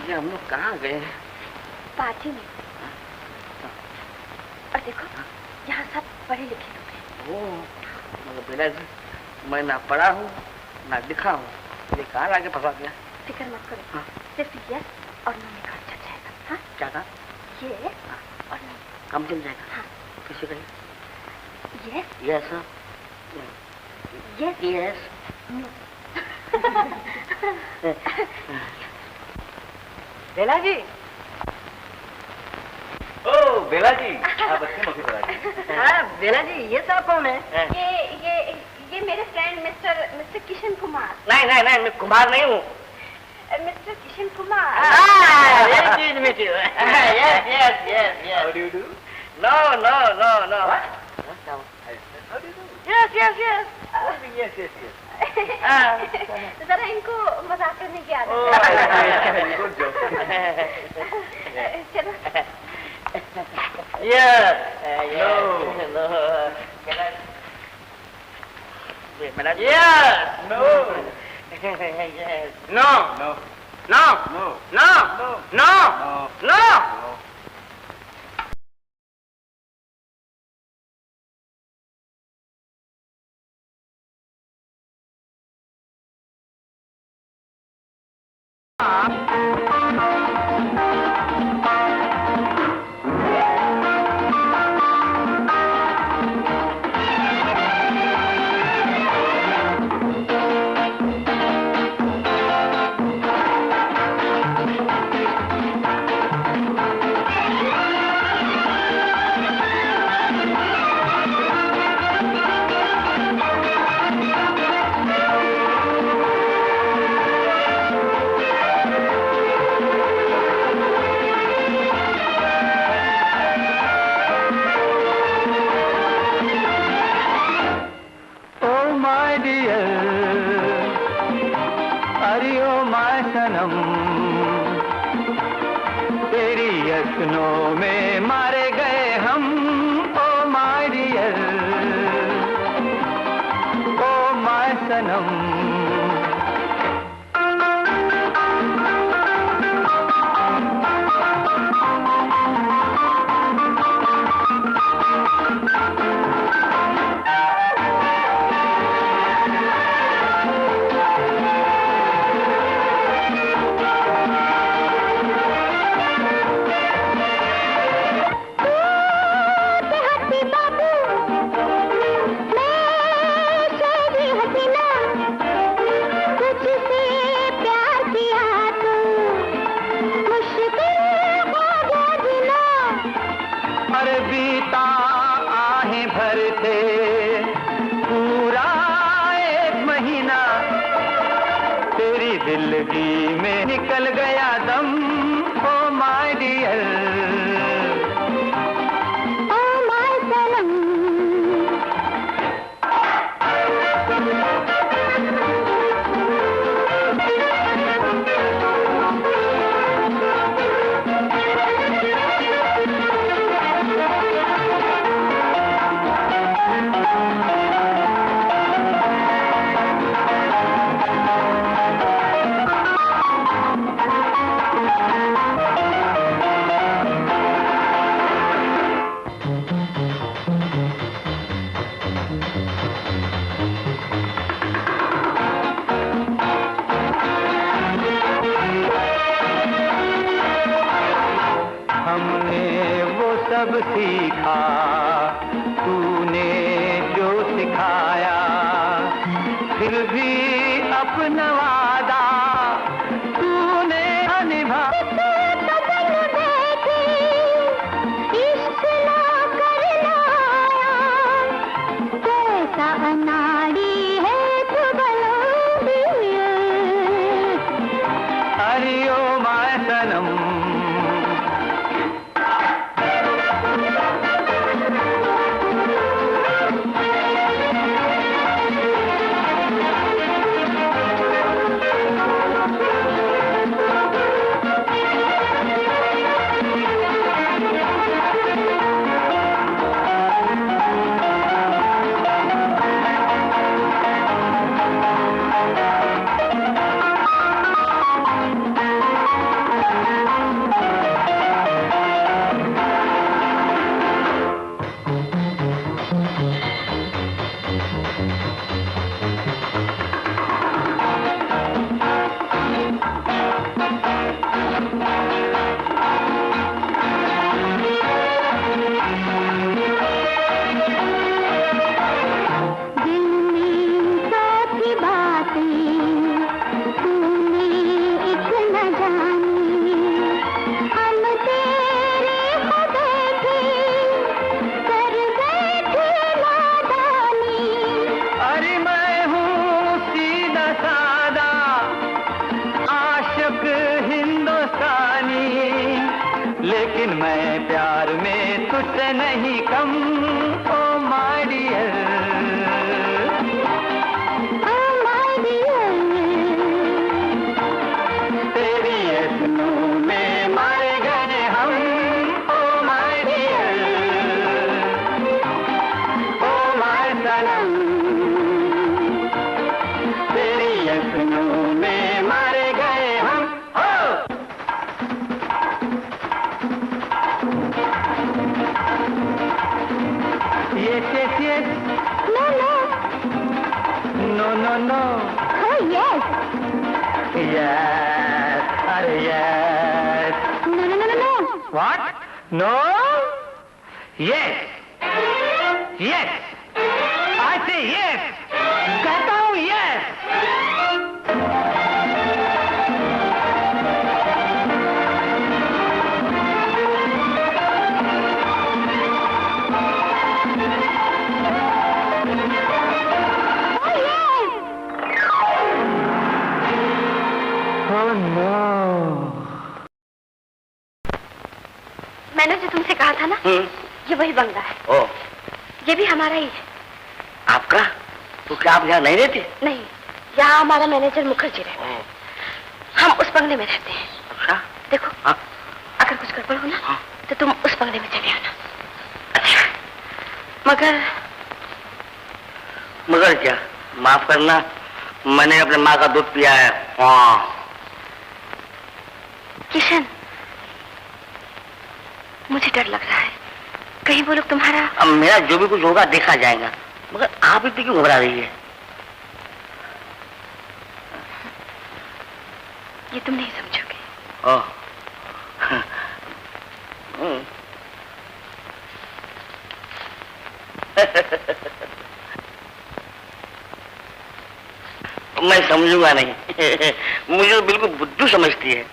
ये हम लोग कहाँ गए? पार्टी में। और देखो, यहाँ सब पढ़े लिखे लोग हैं। मगर बेटा जी, मैं ना पढ़ा हूँ ना लिखा हूँ, ये कहाँ लाके फंसा दिया? फिक्र मत करो। हाँ। सिर्फ यस और नो में काम चल जाएगा। हाँ? क्या कहा? ये और नो। काम चल जाएगा? हाँ। किसी का? Yes yes yes yes. No. Bela ji. ओ बेला जी, आप अच्छे मौके पर आ गए। हाँ बेला जी, ये सब कौन है? ये मेरे फ्रेंड मिस्टर किशन कुमार। नहीं नहीं नहीं, मैं कुमार नहीं हूँ। Mister Kishan Kumar. Yes, yes. How do you do? No. What? How do you do? Yes. Yes. जरा इनको मजाक करने की आदत है। Good joke. चलो। Yes. No. Yes. No. Yes. No. No. तेरी यत्नों में मारे गए हम, oh my dear, oh my सनम। पूरी दिलगी में निकल गया दम, oh my dear, oh my सनम। सब सीखा तूने जो सिखाया, फिर भी अपना वादा तूने निभाया। कैसा अनाड़ी है तू बलूंगी, अरे ओ माय सनम। लेकिन मैं प्यार में तुझसे नहीं कम, oh my dear, oh my dear. तेरी ऐसनों में मारे गए हम, oh my dear, oh my सनम। तेरी ऐसनों में मारे गए हम। Yes, yes, yes. No, no. No, no, no. Oh, yes. Yes. Yes. No, no, no, no, no. What? No? Yes. Yes. I say yes. कहता हूँ yes. मैंने जो तुमसे कहा था ना, ये वही बंगला है। ओ, ये भी हमारा ही है। आपका? तो क्या आप यहाँ नहीं रहते? नहीं, यहाँ हमारा मैनेजर मुखर्जी रहता है। हम उस बंगले में रहते हैं। अच्छा? देखो, हाँ? अगर कुछ गड़बड़ हो ना, हाँ? तो तुम उस बंगले में चले आना। अच्छा। मगर क्या? माफ करना, मैंने अपने माँ का दूध पिया है। हाँ। किशन, मुझे डर लग रहा है, कहीं वो लोग तुम्हारा। अब मेरा जो भी कुछ होगा देखा जाएगा, मगर आप इतनी क्यों घबरा रही है? ये तुम नहीं समझोगे। ओह। मैं समझूंगा नहीं। मुझे तो बिल्कुल बुद्धू समझती है।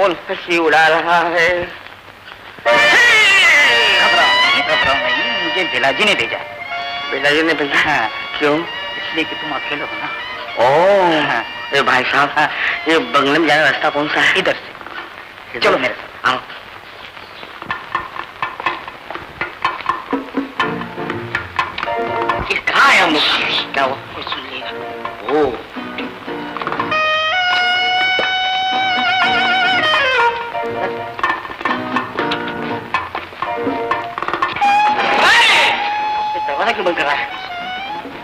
कौन हंसी उड़ा रहा है? घबराओ नहीं, मुझे बेलाजी ने भेजा। बेलाजी ने भेजा? हाँ। क्यों? इसलिए कि तुम अकेले हो ना। ओह, ये भाई साहब, ये बंगले में जाने का रास्ता कौन सा है? इधर से चलो मेरे साथ। आओ। ये कहाँ है हम लोग? क्या हुआ? कोई सुन लेगा। ओह, दरवाजा क्यों बंद कर रहा है?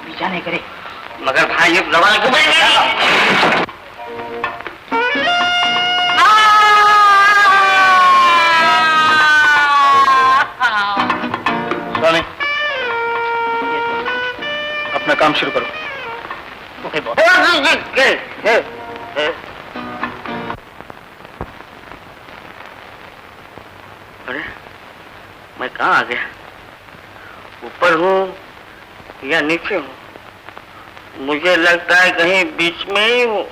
पीछा नहीं करे। मगर भाई ये दरवाजा क्यों बंद कर रहा है? स्वामी, अपना काम शुरू करो। Okay boss. अरे मैं कहाँ आ गया? ऊपर हूँ या नीचे हूँ? मुझे लगता है कहीं बीच में ही हूँ।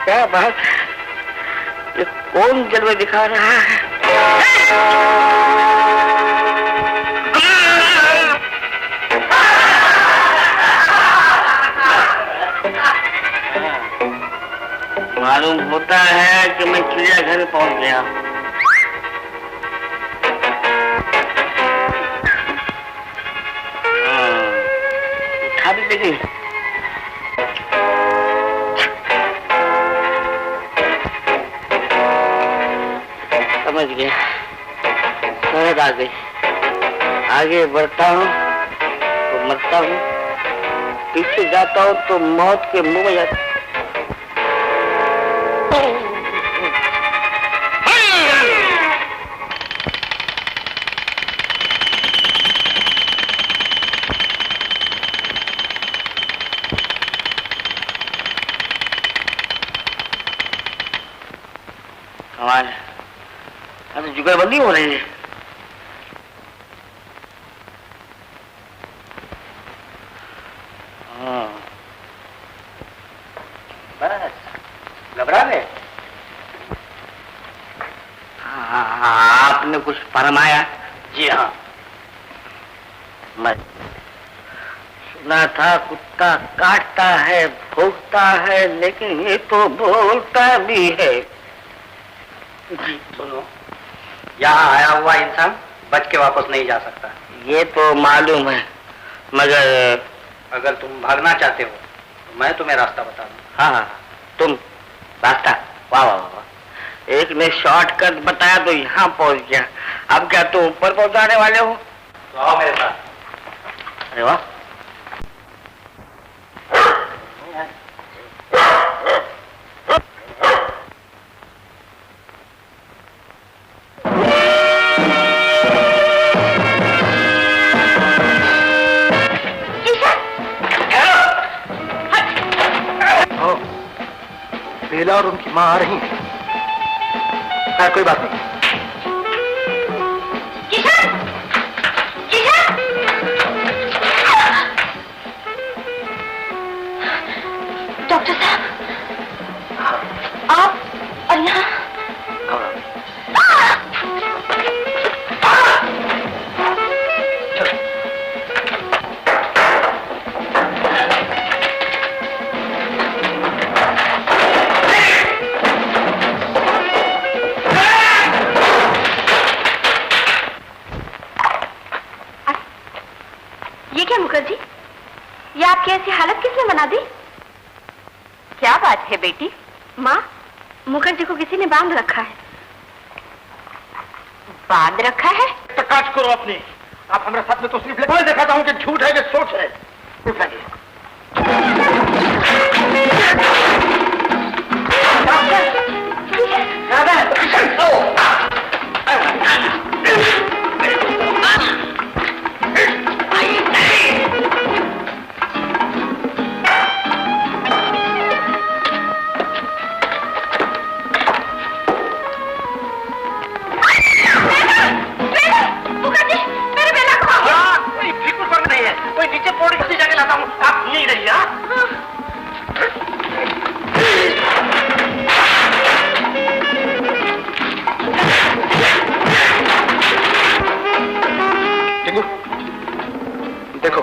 क्या बात? ये कौन जलवे दिखा रहा है? मालूम होता है कि मैं चिड़ियाघर में पहुंच गया। उठा भी लेगी। समझ गया, शहर आ गई। आगे बढ़ता हूँ तो मरता हूँ, पीछे जाता हूँ तो मौत के मुंह में जाता। कमाल, अरे जुगलबंदी हो रही है। बस घबरा गए? आपने कुछ फरमाया? जी हाँ। मैं सुना था कुत्ता काटता है, भौंकता है, लेकिन ये तो बोलता भी है। जी सुनो, यहाँ आया हुआ इंसान बच के वापस नहीं जा सकता। ये तो मालूम है, मगर अगर तुम भागना चाहते हो तो मैं तुम्हें रास्ता बता दूँ। हाँ, तुम रास्ता? वाह वाह वाह, एक ने शॉर्टकट बताया तो यहाँ पहुँच गया। अब क्या तुम ऊपर पहुँचाने वाले हो? तो आओ मेरे साथ। अरे वाह, बेला और उनकी माँ आ रही है। हाँ, कोई बात नहीं। किशन! किशन! डॉक्टर साहब, आप और यहाँ? ये क्या मुखर्जी, ये आपकी ऐसी हालत किसने बना दी? क्या बात है बेटी? माँ, मुखर्जी को किसी ने बांध रखा है। बांध रखा है? प्रकाश करो अपने। आप हमारे साथ में तो सिर्फ मैं दिखाता हूँ कि झूठ है कि सोच है। टीनू, देखो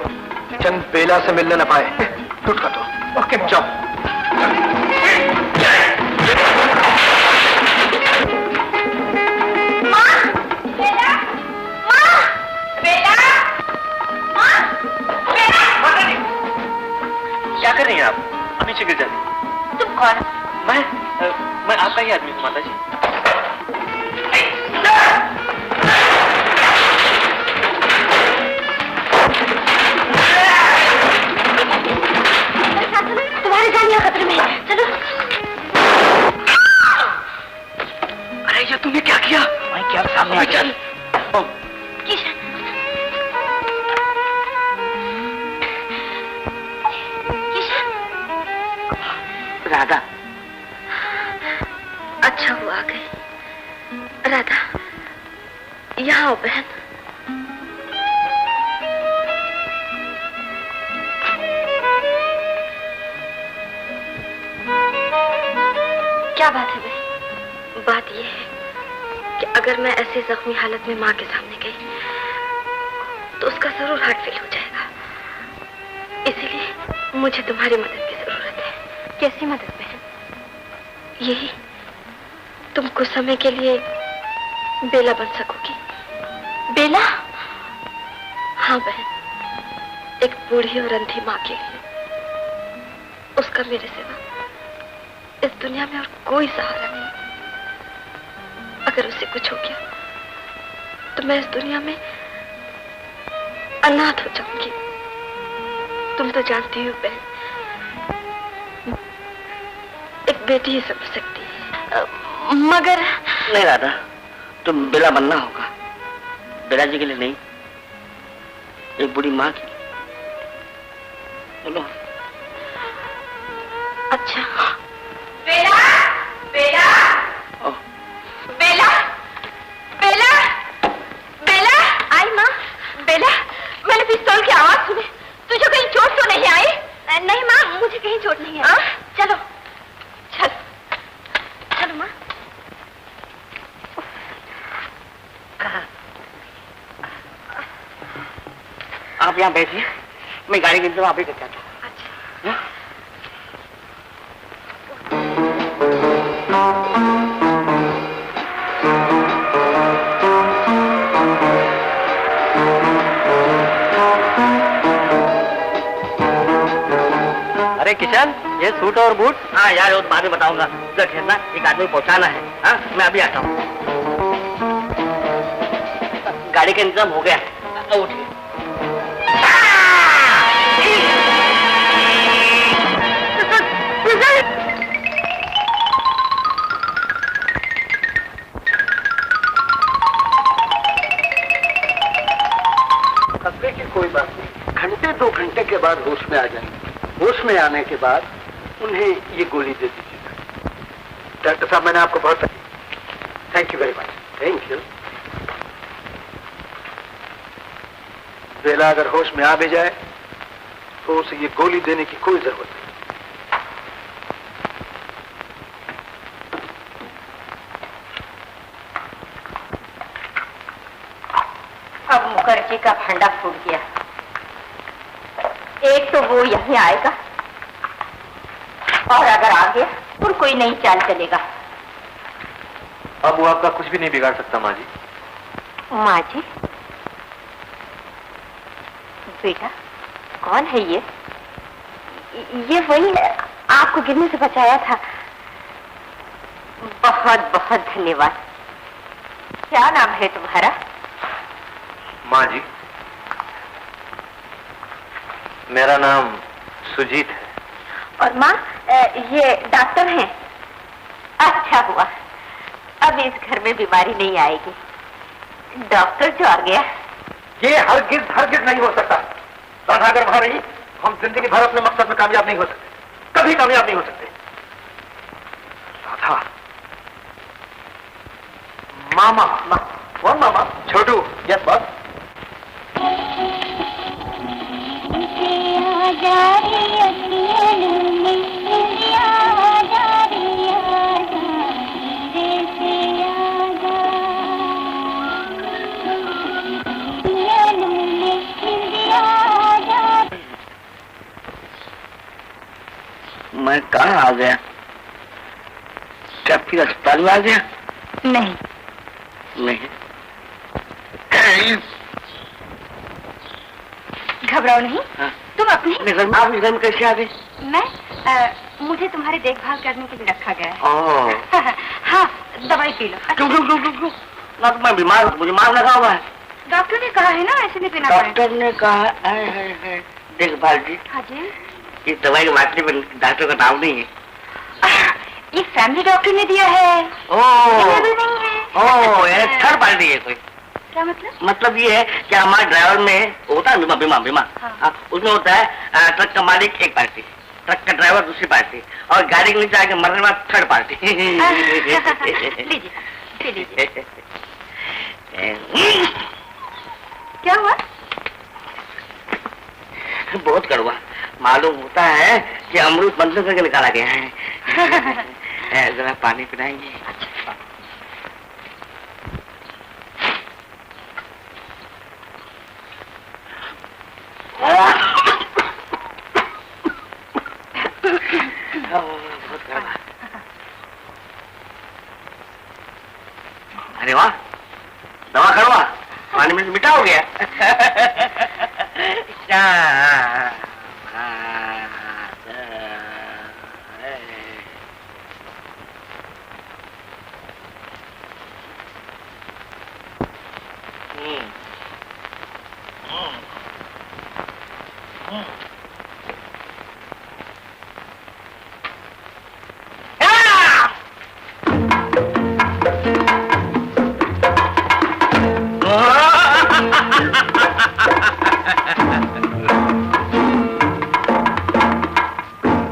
चंद बेला से मिलने न पाए, टूट का तो। ओके जाओ। माँ, बेला, माँ, बेला, माँ, बेला। माता जी, क्या कर रही हैं आप? अब नीचे गिर जाती। तुम कौन? मैं आपका ही आदमी हूँ माता जी। तुम्हारी जान यहाँ खतरे में है, चलो। अरे ये तुमने क्या किया? मैं क्या सामने आ चल। किशन, किशन। राधा, अच्छा हुआ आ गई। राधा, यहाँ आओ बहन। क्या बात है बहन? बात यह है कि अगर मैं ऐसी जख्मी हालत में माँ के सामने गई तो उसका जरूर हार्ट फेल हो जाएगा। इसीलिए मुझे तुम्हारी मदद की जरूरत है। कैसी मदद बहन? यही, तुम कुछ समय के लिए बेला बन सकोगी। बेला? हाँ बहन, एक बूढ़ी और अंधी माँ के लिए उसका मेरे सिवा इस दुनिया में और कोई सहारा नहीं। अगर उसे कुछ हो गया तो मैं इस दुनिया में अनाथ हो जाऊंगी। तुम तो जानती हो बहन, एक बेटी ही समझ सकती है। मगर नहीं राधा, तुम बेला बनना होगा। बेला जी के लिए नहीं, एक बूढ़ी माँ के लिए। बोलो। अच्छा। बेला, बेला, बेला, बेला, बेला। आई माँ। बेला, मैंने पिस्तौल की आवाज सुनी। तुझे कहीं चोट तो नहीं आई? नहीं माँ, मुझे कहीं चोट नहीं आई। चलो, चल, चलो माँ। आप यहाँ बैठिए, मैं गाड़ी के इंतजाम आप ही करता हूँ। अच्छा। अरे किशन, ये सूट और बूट? हाँ यार, वो तो बाद में बताऊंगा। जरा ठहरना, एक आदमी पहुंचाना है। हाँ, मैं अभी आता हूँ। गाड़ी का इंतजाम हो गया। उठिए। खतरे की कोई बात नहीं, घंटे 2 घंटे के बाद होश में आ जाएंगे। होश में आने के बाद उन्हें ये गोली दे दीजिएगा। डॉक्टर साहब, मैंने आपको बहुत thank you very much. Thank you. Bela अगर होश में आ भी जाए तो उसे ये गोली देने की कोई जरूरत नहीं। अब मुखर्जी का फंडा फूट गया। एक तो वो यहीं आएगा और अगर आ गया फिर कोई नई चाल चलेगा। अब वो आपका कुछ भी नहीं बिगाड़ सकता माँ जी। माँ जी? बेटा, कौन है ये? ये वही आपको गिरने से बचाया था। बहुत बहुत धन्यवाद। क्या नाम है तुम्हारा? माँ जी, मेरा नाम सुजीत है। और माँ, ये डॉक्टर हैं। अच्छा हुआ, अब इस घर में बीमारी नहीं आएगी। डॉक्टर जो आ गया। ये हरगिज नहीं हो सकता। राधा अगर वहां रही, हम जिंदगी भर अपने मकसद में कामयाब नहीं हो सकते, कभी कामयाब नहीं हो सकते। राधा, मामा। कौन मामा? छोटू। Yes boss. मैं कहाँ आ गया? क्या फिर अस्पताल में आ गया? नहीं नहीं। घबराओ नहीं। हाँ। तुम अपने आप निगम में कैसे आ गए? मैं मुझे तुम्हारी देखभाल करने के लिए रखा गया है। ओह। हाँ, दवाई पी लो। क्यों क्यों क्यों क्यों? ना तो मैं बीमार, मुझे मार लगा हुआ है। डॉक्टर ने कहा है ना ऐसे नहीं पीना पड़ेगा। डॉक्टर ने कहा है देखभाल जी। हाँ जी। ये दवाई के बाटली में डॉक्टर का नाम नहीं है। ये फैमिली डॉक्टर ने दिया है। ओह नहीं है। ओह, ये थर्ड पार्टी है कोई? क्या मतलब? मतलब ये है कि हमारे ड्राइवर में होता है बीमा। हाँ। उसमें होता है ट्रक का मालिक एक पार्टी, ट्रक का ड्राइवर दूसरी पार्टी, और गाड़ी के नीचे आके मरने वाला थर्ड पार्टी। लीजिए। क्या हुआ? बहुत कड़वा मालूम होता है कि अमरूद बंद करके निकाला गया है। जरा पानी पिलाएंगे? बहुत कड़वा। अरे वाह, दवा कड़वा, पानी में मीठा हो गया।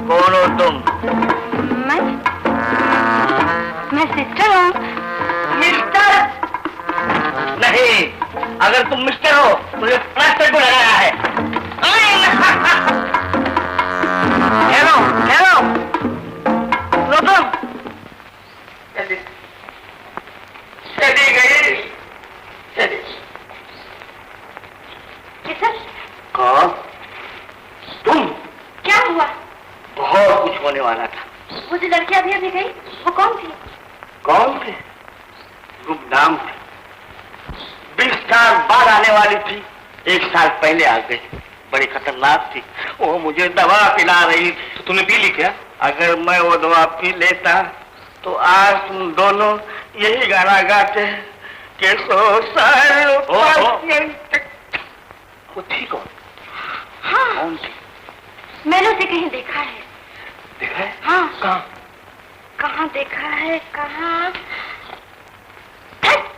कौन हो तुम? मैं सिस्टर हूँ। मिस्टर? नहीं, अगर तुम मिस्टर हो मुझे प्लास्टर को लगाया है। हेलो हेलो, लो तुम। चली गई। किशन, कौन? तुम? क्या हुआ? बहुत कुछ होने वाला था। वो जो लड़की अभी अभी गई, वो कौन थी? कौन थे? गुमनाम थे। 20 साल बाद आने वाली थी, 1 साल पहले आ गई। बड़ी खतरनाक थी। वो मुझे दवा पिला रही थी। तो तूने पी ली क्या? अगर मैं वो दवा पी लेता तो आज तुम दोनों यही गाना गाते कि वो थी कौन? हाँ, कौन थी? मैंने उसे कहीं देखा है। देखा है? हाँ। कहाँ? कहाँ देखा है? कहाँ?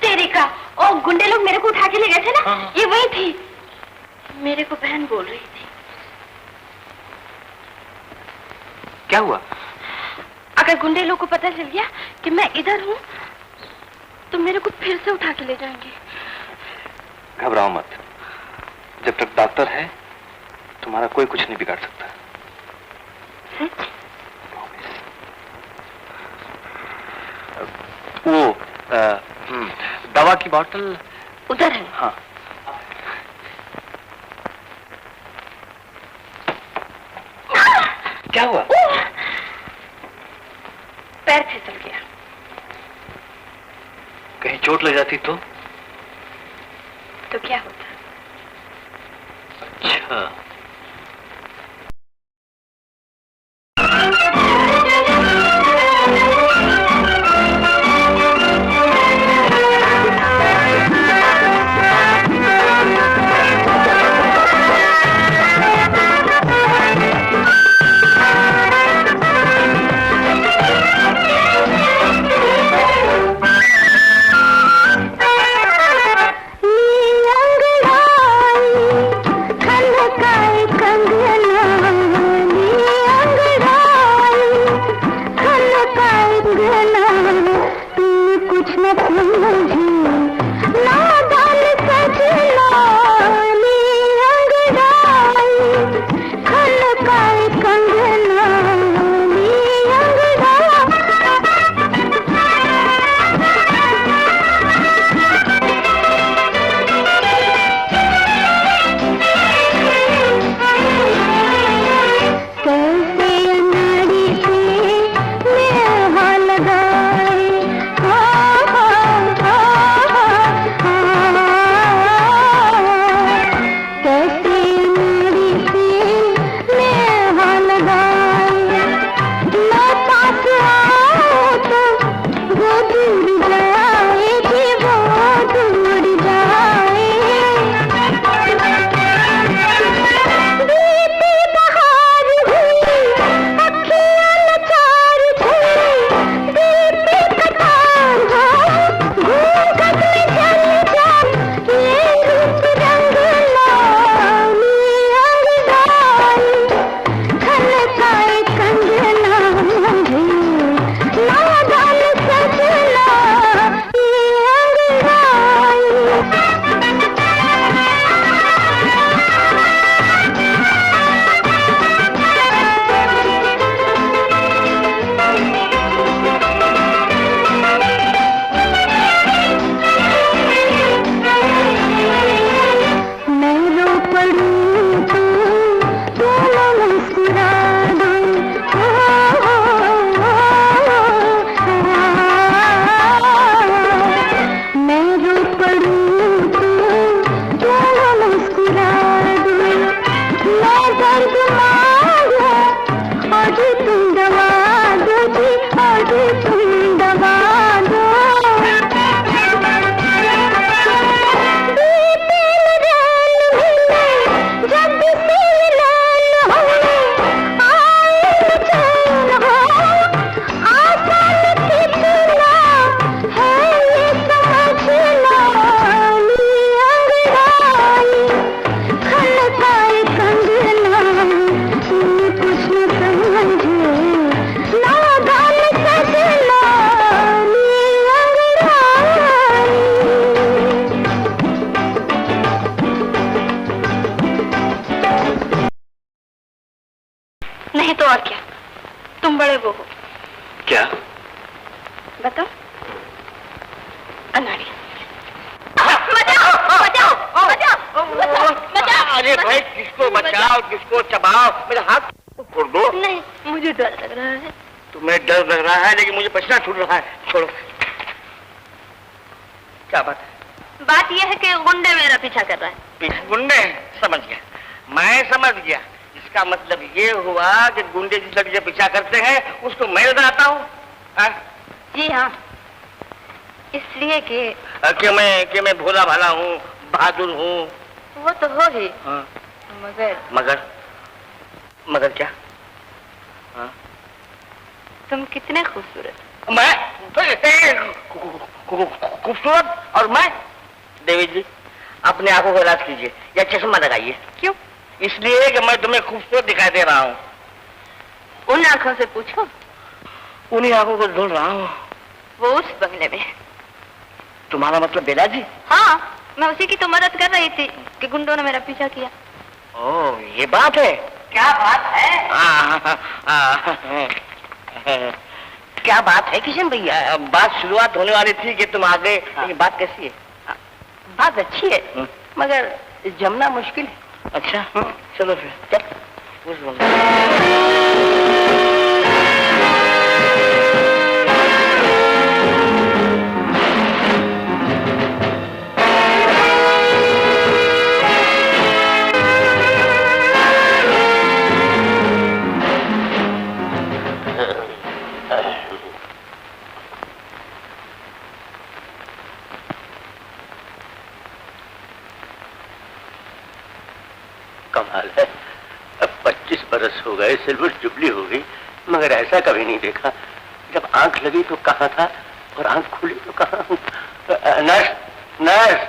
तेरी का, ओ गुंडे लोग मेरे को उठा के ले गए थे ना। हाँ। ये वही थी। मेरे को बहन बोल रही थी। क्या हुआ? अगर गुंडे लोग को पता चल गया कि मैं इधर हूँ तो मेरे को फिर से उठा के ले जाएंगे। घबराओ मत, जब तक डॉक्टर है तुम्हारा कोई कुछ नहीं बिगाड़ सकता। सच? वो दवा की बोतल उधर है। हाँ। क्या हुआ? पैर फिसल गया। कहीं चोट लग जाती तो क्या होता? अच्छा, अंगड़ाई खनकाई नहीं तो और क्या, तुम बड़े वो हो। क्या? बताओ। अनाड़ी। बचाओ बचाओ बचाओ बचाओ। अरे भाई, किसको बचाओ किसको चबाओ, मेरा हाथ छोड़ दो। नहीं, मुझे डर लग रहा है। तुम्हें डर लग रहा है लेकिन मुझे पसीना छूट रहा है, छोड़ो। क्या बात है? बात यह है कि गुंडे मेरा पीछा कर रहा है। गुंडे? समझ गया, मैं समझ गया। इसका मतलब ये हुआ कि गुंडे जिस लड़की से पीछा करते हैं उसको मैं डराता हूँ। जी हाँ, इसलिए कि मैं भोला भाला हूँ, बहादुर हूँ। वो तो हो ही। हाँ। मगर क्या? हाँ? तुम कितने खूबसूरत। मैं खूबसूरत? और मैं? देवी जी, अपने आंखों को इलाज कीजिए या चश्मा लगाइए। क्यों? इसलिए कि मैं तुम्हें खूबसूरत दिखाई दे रहा हूँ। उन आंखों से पूछो। उन्हीं आंखों को ढूंढ रहा हूँ। वो उस बंगले में। तुम्हारा मतलब बेला जी? हाँ, मैं उसी की तो मदद कर रही थी कि गुंडों ने मेरा पीछा किया। ओह, ये बात है? क्या बात है? क्या बात है किशन भैया? बात शुरुआत होने वाली थी कि तुम आगे। ये बात कैसी है? बात अच्छी है मगर जमना मुश्किल है। अच्छा, चलो फिर चल उस कमाल है, अब 25 बरस हो गए, सिल्वर जुबली हो गई, मगर ऐसा कभी नहीं देखा। जब आंख लगी तो कहाँ था और आंख खुली तो कहाँ। नर्स, नर्स,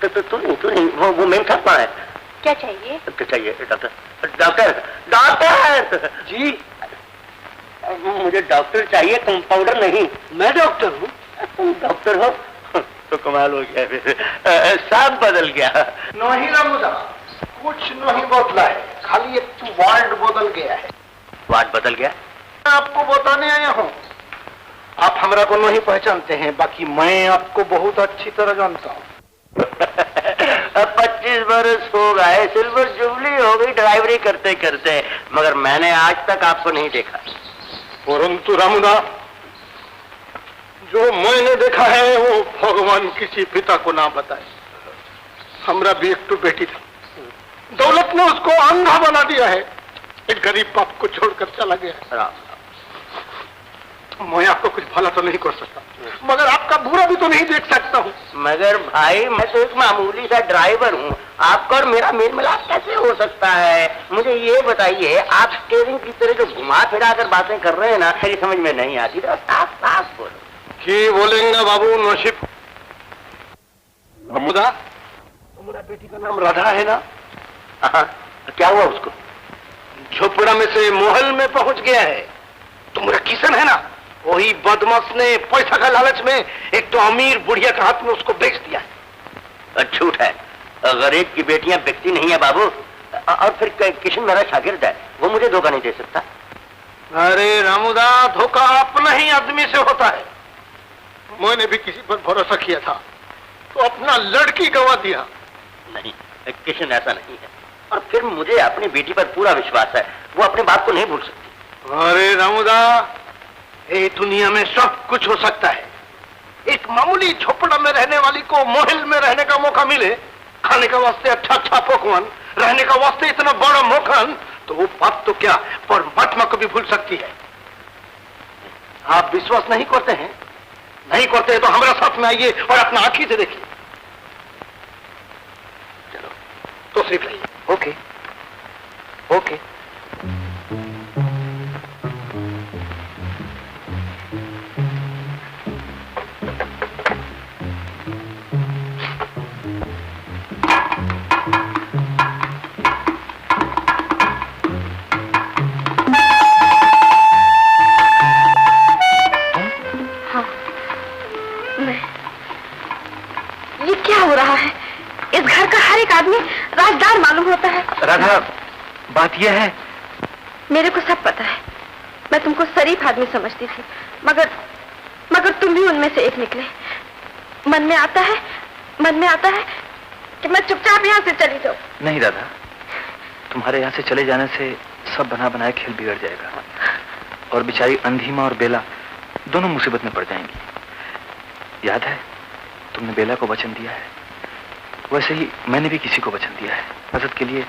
तो नहीं वो मेन था कहाँ है? क्या चाहिए? क्या चाहिए? डॉक्टर, डॉक्टर, डॉक्टर जी, मुझे डॉक्टर चाहिए, कंपाउंडर नहीं। मैं डॉक्टर हूँ। तुम डॉक्टर हो तो कमाल हो गया, फिर सब बदल गया। नहीं रामुदा, कुछ नहीं बदला है, खाली एक वार्ड बदल गया है। वार्ड बदल गया? आपको बताने आया हूँ। आप हमरा को नहीं पहचानते हैं, बाकी मैं आपको बहुत अच्छी तरह जानता हूँ। 25 बरस हो गए, सिल्वर जुबली हो गई ड्राइवरी करते करते, मगर मैंने आज तक आपको नहीं देखा। परंतु रामुदा, जो मैंने देखा है वो भगवान किसी पिता को ना बताए। हमरा भी एक तो बेटी था, दौलत ने उसको अंधा बना दिया है, एक गरीब बाप को छोड़कर चला गया। मैं आपको कुछ भला तो नहीं कर सकता, मगर आपका बुरा भी तो नहीं देख सकता हूँ। मगर भाई, मैं तो एक मामूली सा ड्राइवर हूँ, आपका और मेरा मेल मिलाप कैसे हो सकता है? मुझे ये बताइए, आप स्टीयरिंग की तरह जो घुमा फिरा कर बातें कर रहे हैं ना, मेरी समझ में नहीं आती। तो साफ साफ बोलो। की बोलेंगे बाबू नौशिब? रामुदा, तुम्हारा बेटी का नाम राधा है ना? हाँ, क्या हुआ उसको? झोपड़ा में से महल में पहुंच गया है। तुम्हारा किशन है ना, वही बदमाश ने पैसा का लालच में एक तो अमीर बुढ़िया के हाथ में उसको बेच दिया है। झूठ है, गरीब की बेटियां बिकती नहीं है बाबू। और फिर किशन मेरा शागिर्द है, वो मुझे धोखा नहीं दे सकता। अरे रामुदा, धोखा अपना ही आदमी से होता है। मैंने भी किसी पर भरोसा किया था तो अपना लड़की गंवा दिया। नहीं, किशन ऐसा नहीं है, और फिर मुझे अपनी बेटी पर पूरा विश्वास है, वो अपने बाप को नहीं भूल सकती। अरे रामुदा, ये दुनिया में सब कुछ हो सकता है। एक मामूली झोपड़ा में रहने वाली को महल में रहने का मौका मिले, खाने का वास्ते अच्छा अच्छा पकवान, रहने का वास्ते इतना बड़ा मकान, तो वो बात तो क्या परमात्मा को भी भूल सकती है। आप विश्वास नहीं करते हैं? नहीं करते हैं तो हमारा साथ में आइए और अपना आंखी से देखिए। चलो तो सिर्फ लाइए। Okay okay. इस घर का हर एक आदमी राजदार मालूम होता है। राधा, बात यह है मेरे को सब पता है। मैं तुमको शरीफ आदमी समझती थी, मगर तुम भी उनमें से एक निकले। मन में आता है कि मैं चुपचाप यहाँ से चली जाऊँ। नहीं राधा, तुम्हारे यहाँ से चले जाने से सब बना बनाए खेल बिगड़ जाएगा और बेचारी अंधीमा और बेला दोनों मुसीबत में पड़ जाएंगी। याद है तुमने बेला को वचन दिया है, वैसे ही मैंने भी किसी को वचन दिया है। मदद के लिए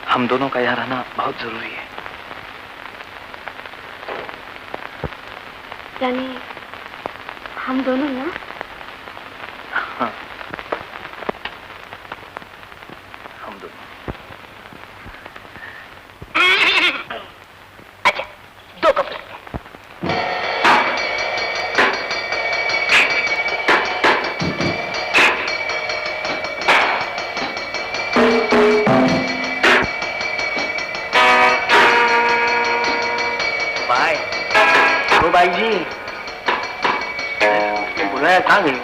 हम दोनों का यहाँ रहना बहुत जरूरी है। यानी हम दोनों ना? हाँ, हम दोनों। अच्छा, 2 कप भाई जी, बुलाया कहाँ गई?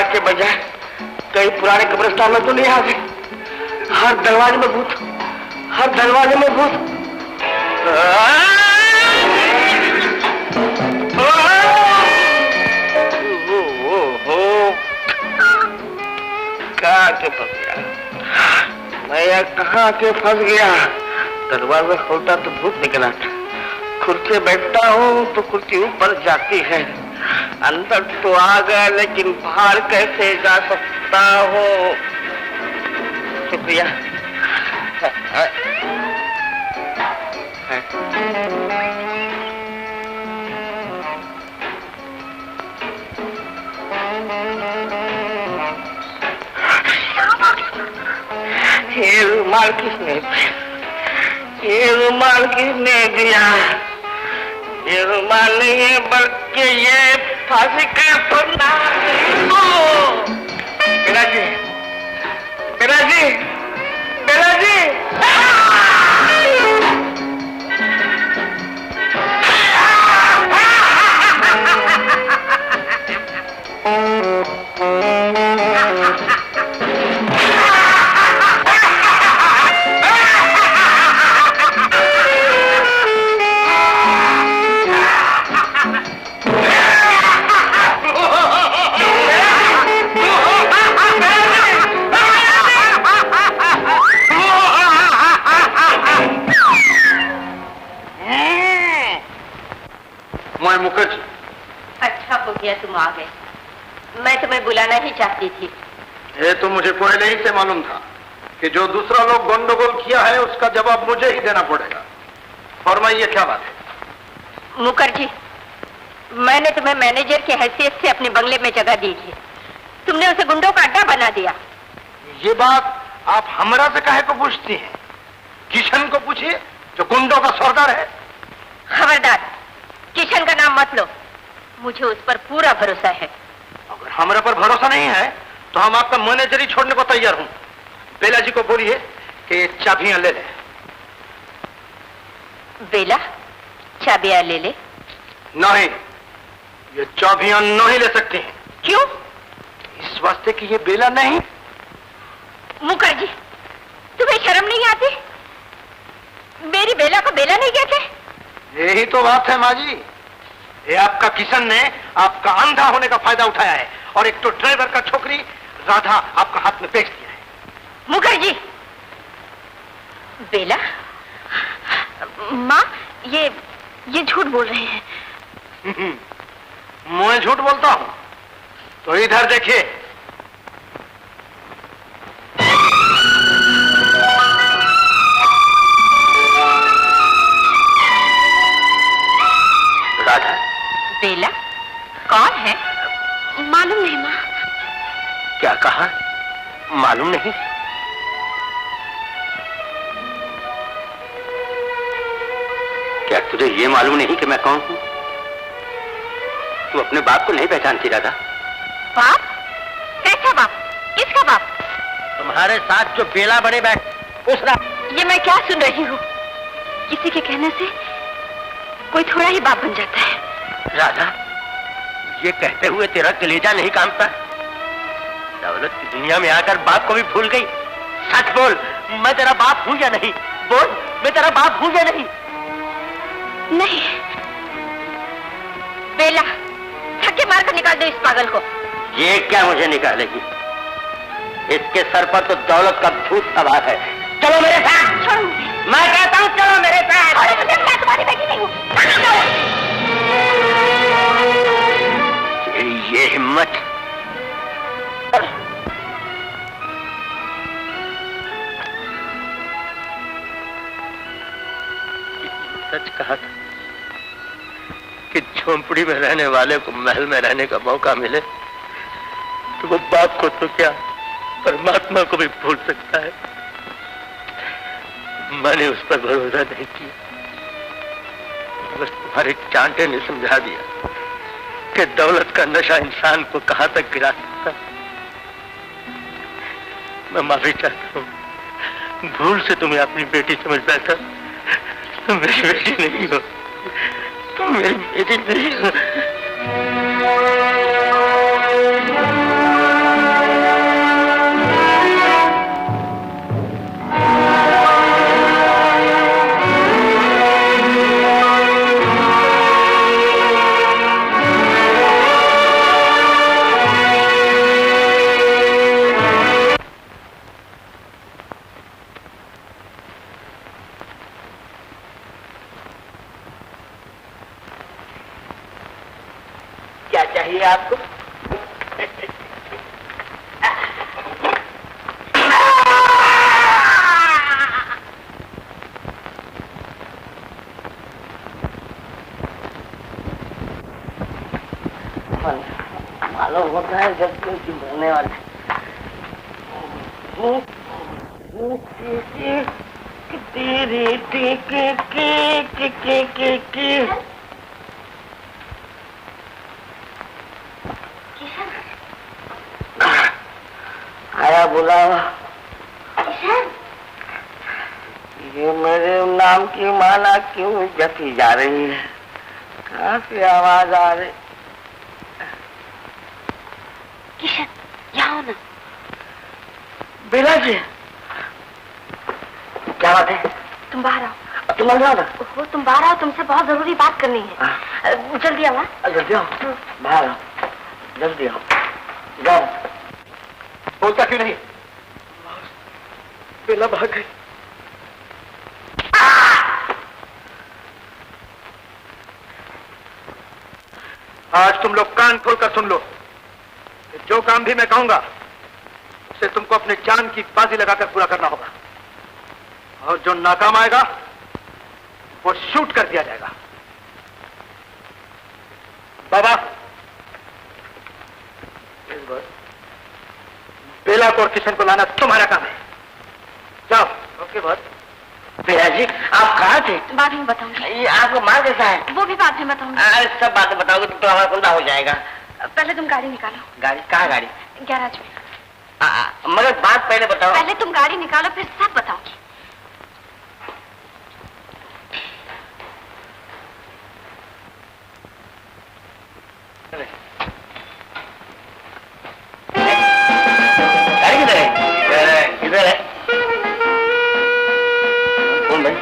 के बजाय कई पुराने कब्रिस्तान में तो नहीं आ गए। हर दरवाजे में भूत, हर दरवाजे में भूत। कहाँ के फंस गया मैं, कहाँ के फंस गया। दरवाजा खोलता तो भूत निकला, कुर्सी बैठता हूँ तो कुर्सी ऊपर जाती है। अंदर तो आ गया लेकिन बाहर कैसे जा सकता हो। शुक्रिया। ये रुमाल किसने दिया? ये रुमाल नहीं है बल्कि ये फांसी का फंदा। बेला जी, बेला जी, बेला जी। मुखर्जी, अच्छा हो गया तुम आ गए। मैं तुम्हें बुलाना ही चाहती थी। ये तो मुझे पहले ही से मालूम था कि जो दूसरा लोग गंडगोल किया है उसका जवाब मुझे ही देना पड़ेगा। फरमाइए क्या बात है? मुखर्जी, मैंने तुम्हें मैनेजर की हैसियत से अपने बंगले में जगह दी थी, तुमने उसे गुंडों का अड्डा बना दिया। ये बात आप हमरा से काहे को पूछती हैं? किशन को पूछिए जो गुंडों का सरदार है। खबरदार, किशन का नाम मत लो, मुझे उस पर पूरा भरोसा है। अगर हमारे पर भरोसा नहीं है तो हम आपका मैनेजर ही छोड़ने को तैयार हूं। बेला जी को बोलिए कि ये चाबियां ले ले। बेला चाबियां ले ले? नहीं, ये चाबियां नहीं ले सकती हैं। क्यों? इस वास्ते कि ये बेला नहीं। मुखर्जी, तुम्हें शर्म नहीं आती? मेरी बेला को बेला नहीं कहते? यही तो बात है माँ जी। ये आपका किशन ने आपका अंधा होने का फायदा उठाया है और एक तो ड्राइवर का छोकरी राधा आपका हाथ में बेच दिया है। मुखर्जी, बेला, माँ ये झूठ बोल रहे हैं। मैं झूठ बोलता हूँ तो इधर देखिए। राधा? बेला कौन है? मालूम नहीं माँ। क्या कहा? मालूम नहीं? तुझे ये मालूम नहीं कि मैं कौन हूं? तू अपने बाप को नहीं पहचानती राधा? बाप? कैसा बाप? किसका बाप? तुम्हारे साथ जो बेला बड़े बैठ उसका। ये मैं क्या सुन रही हूँ? किसी के कहने से कोई थोड़ा ही बाप बन जाता है। राधा, ये कहते हुए तेरा कलेजा नहीं कांपता? दौलत की दुनिया में आकर बाप को भी भूल गई। सच बोल, मैं तेरा बाप हूं या नहीं? बोल, मैं तेरा बाप हूं या नहीं? नहीं। बेला, धक्के मारकर निकाल दो इस पागल को। ये क्या मुझे निकालेगी? इसके सर पर तो दौलत का भूत सवार है। चलो मेरे साथ। छोड़ो। मैं कहता हूँ चलो मेरे साथ। अरे मुझे, मैं तुम्हारी बेटी नहीं हूँ। ये हिम्मत। सच कहा था कि झोंपड़ी में रहने वाले को महल में रहने का मौका मिले तो वो बाप को तो क्या परमात्मा को भी भूल सकता है। मैंने उस पर भरोसा नहीं किया। बस तुम्हारे चांटे ने समझा दिया कि दौलत का नशा इंसान को कहां तक गिरा सकता है। मैं माफी चाहता हूँ। भूल से तुम्हें अपनी बेटी समझ बैठा। तुम मेरी बेटी नहीं हो। तुम मेरी बेटी नहीं हो। क्या चाहिए आपको? मालूम होता है जब कोई मरने वाले आया बुलावा। ये मेरे नाम की माला क्यों जपी जा रही है? कहाँ से आवाज आ रही? किशन, यहाँ ना। बेला जी, क्या बात है? तुम बाहर आओ। तुम आ जाओ ना। ओहो, तुम बाहर आओ, तुमसे बहुत जरूरी बात करनी है। जल्दी आओ। जल्दी आओ, बाहर आओ, जल्दी आओ। जाओ। बोलता क्यों नहीं? बेला भाग गई। आज तुम लोग कान खोलकर सुन लो। जो काम भी मैं कहूंगा उसे तुमको अपने जान की बाजी लगाकर पूरा करना होगा, और जो नाकाम आएगा वो शूट कर दिया जाएगा। बाबा, बेला को और किशन को लाना तुम्हारा काम है। जाओ। Okay boss. बेला जी, आप कहाँ थे? बाद में बताऊंगी। ये आपको मार कैसा है? वो भी बाद में बताऊंगी। सब बातें बताओगे तो हमारा कुंडा हो जाएगा। पहले तुम गाड़ी निकालो। गाड़ी? कहाँ गाड़ी? गैराज में। मगर बात पहले बताओ। पहले तुम गाड़ी निकालो, फिर सब बताऊंगी। गाड़ी किधर है? किधर है? कौन भाई?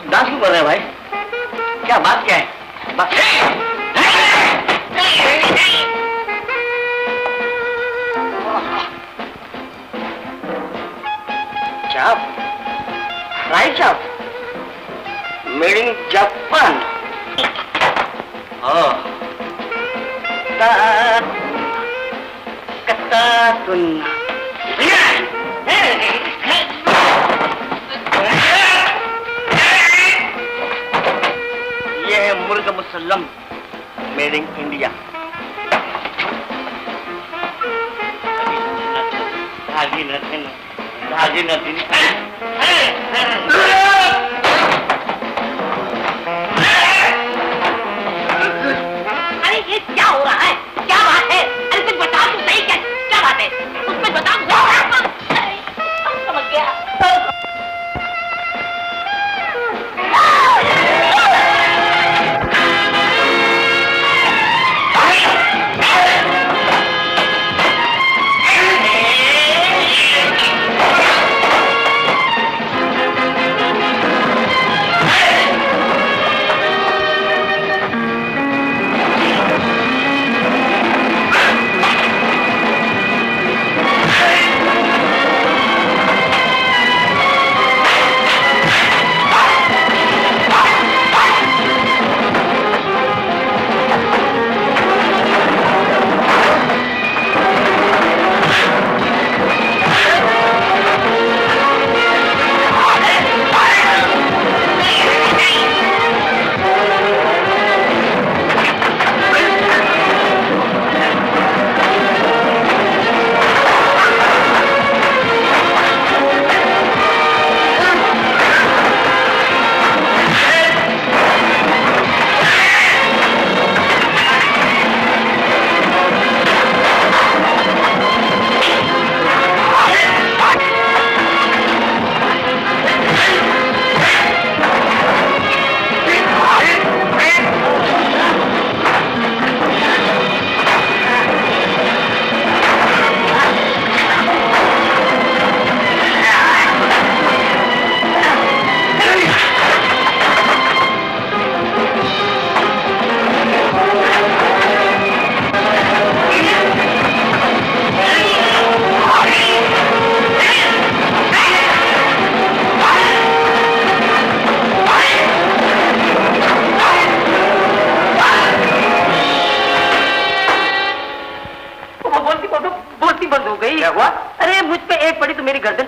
डांस क्यों कर रहे हैं भाई? क्या बात क्या है? बात चाप, फ्राई चाप, मेड इन जापान। कत्तातुन। ये है मुर्गा मुसल्लम, मेड इन इंडिया। भागी नथी। उसमें बताऊं समझ गया।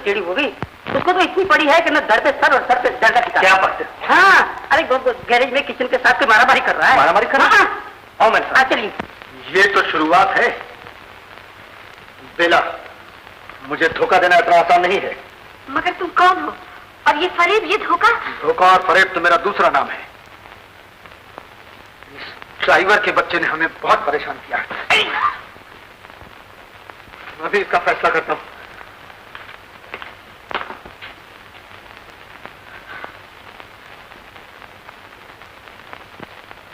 टेढ़ी हो गई, उसको तो इतनी पड़ी है कि न धड़ पे सर और सर पे डंडा टिका। क्या पढ़ते? हाँ, अरे गैरेज में किचन के साथ के मारामारी कर रहा है। मारामारी कर रहा है? आओ मेरे साथ। चलिए। ये तो शुरुआत है बेला, मुझे धोखा देना इतना आसान नहीं है। मगर तुम कौन हो? और ये फरेब, ये धोखा? धोखा और फरेब तो मेरा दूसरा नाम है। इस ड्राइवर के बच्चे ने हमें बहुत परेशान किया है। मैं भी इसका फैसला करता हूं।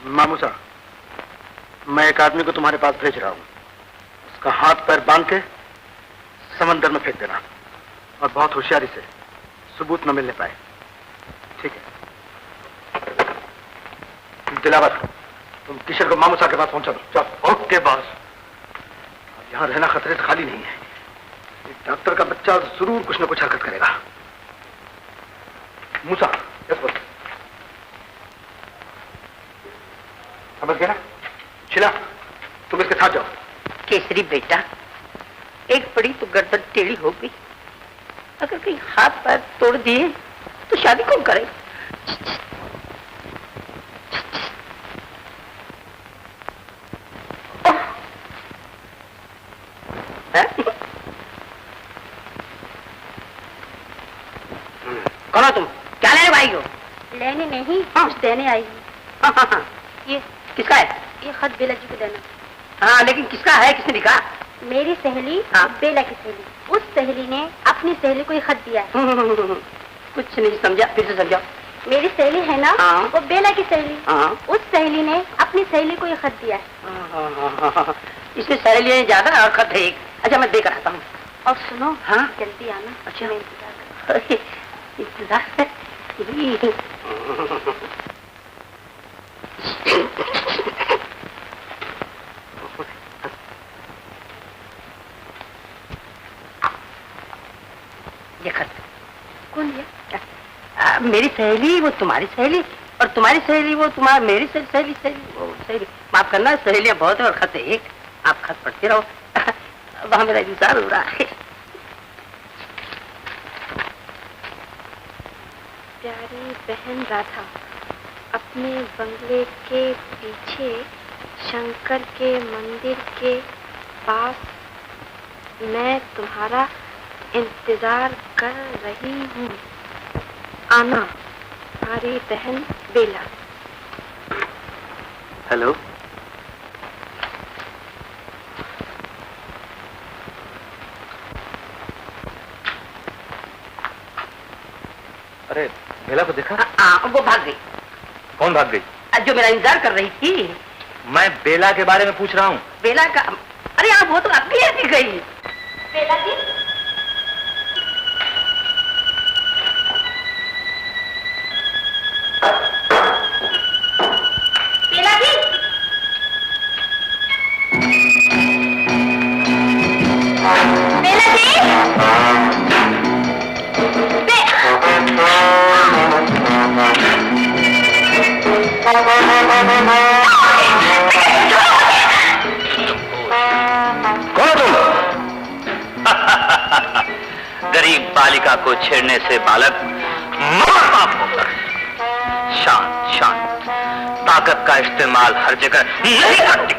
मामूसा, मैं एक आदमी को तुम्हारे पास भेज रहा हूं। उसका हाथ पैर बांध के समंदर में फेंक देना, और बहुत होशियारी से, सबूत न मिलने पाए। ठीक है? दिलावर, तुम किशोर को मामूसा के पास पहुंचा दो। चलो। Okay boss. यहां रहना खतरे से खाली नहीं है। एक डॉक्टर का बच्चा जरूर कुछ न कुछ हरकत करेगा। मूसा, यस बॉस। समझ गया ना? शिला, तुम इसके साथ जाओ। केसरी बेटा, एक पड़ी तो गर्दन टेढ़ी हो गई। अगर कहीं हाथ पैर तोड़ दिए तो शादी कौन करे? कौन हो तुम? क्या लेने आई हो? लेने नहीं, कुछ देने आई हूँ। हाँ। ये किसका है? ये खत बेला जी को देना। हाँ, लेकिन किसका है? किसने लिखा? मेरी सहेली, बेला की सहेली। उस सहेली ने अपनी सहेली को ये खत दिया है। कुछ नहीं समझा, फिर से समझाओ। मेरी सहेली है ना, वो बेला की सहेली। उस सहेली ने अपनी सहेली को ये खत दिया है। इसमें सहेलियां ज्यादा और खत है एक। अच्छा, मैं देकर आता हूँ। और सुनो, हाँ, जल्दी आना। अच्छा, मैं इंतजार है। ये खत कौन है? मेरी सहेली वो तुम्हारी सहेली, और तुम्हारी सहेली वो तुम्हारी मेरी सहेली वो सहेली। माफ करना, सहेलियां बहुत है और खत है एक। आप खत पढ़ते रहो। वहां मेरा इंतजार हो रहा है। प्यारी बहन राधा, अपने बंगले के पीछे शंकर के मंदिर के पास मैं तुम्हारा इंतजार कर रही हूँ। आना, हमारी बहन बेला। हेलो, अरे बेला को देखा? वो भाग गई। कौन भाग गई? जो मेरा इंतजार कर रही थी। मैं बेला के बारे में पूछ रहा हूँ। बेला का? अरे आप वो तो अभी ऐसी गई। बेला जी, बेला जी, बेला जी, कौन तुम? गरीब बालिका को छेड़ने से बालक महापाप होगा। शांत शांत, ताकत का इस्तेमाल हर जगह नहीं करती।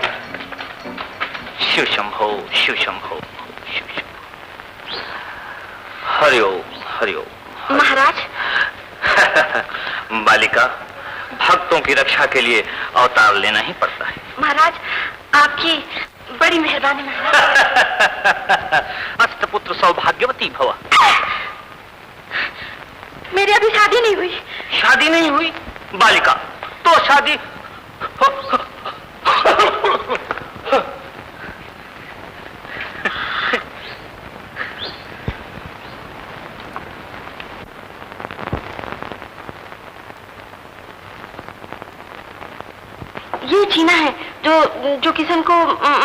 शिव शंभो शिव शंभो शिव शंभो। हरिओम हरिओम। महाराज। बालिका, भक्तों की रक्षा के लिए अवतार लेना ही पड़ता है। महाराज, आपकी बड़ी मेहरबानी महाराज। अष्टपुत्र सौभाग्यवती भवा। मेरी अभी शादी नहीं हुई। शादी नहीं हुई? बालिका, तो शादी ये चीना है जो किशन को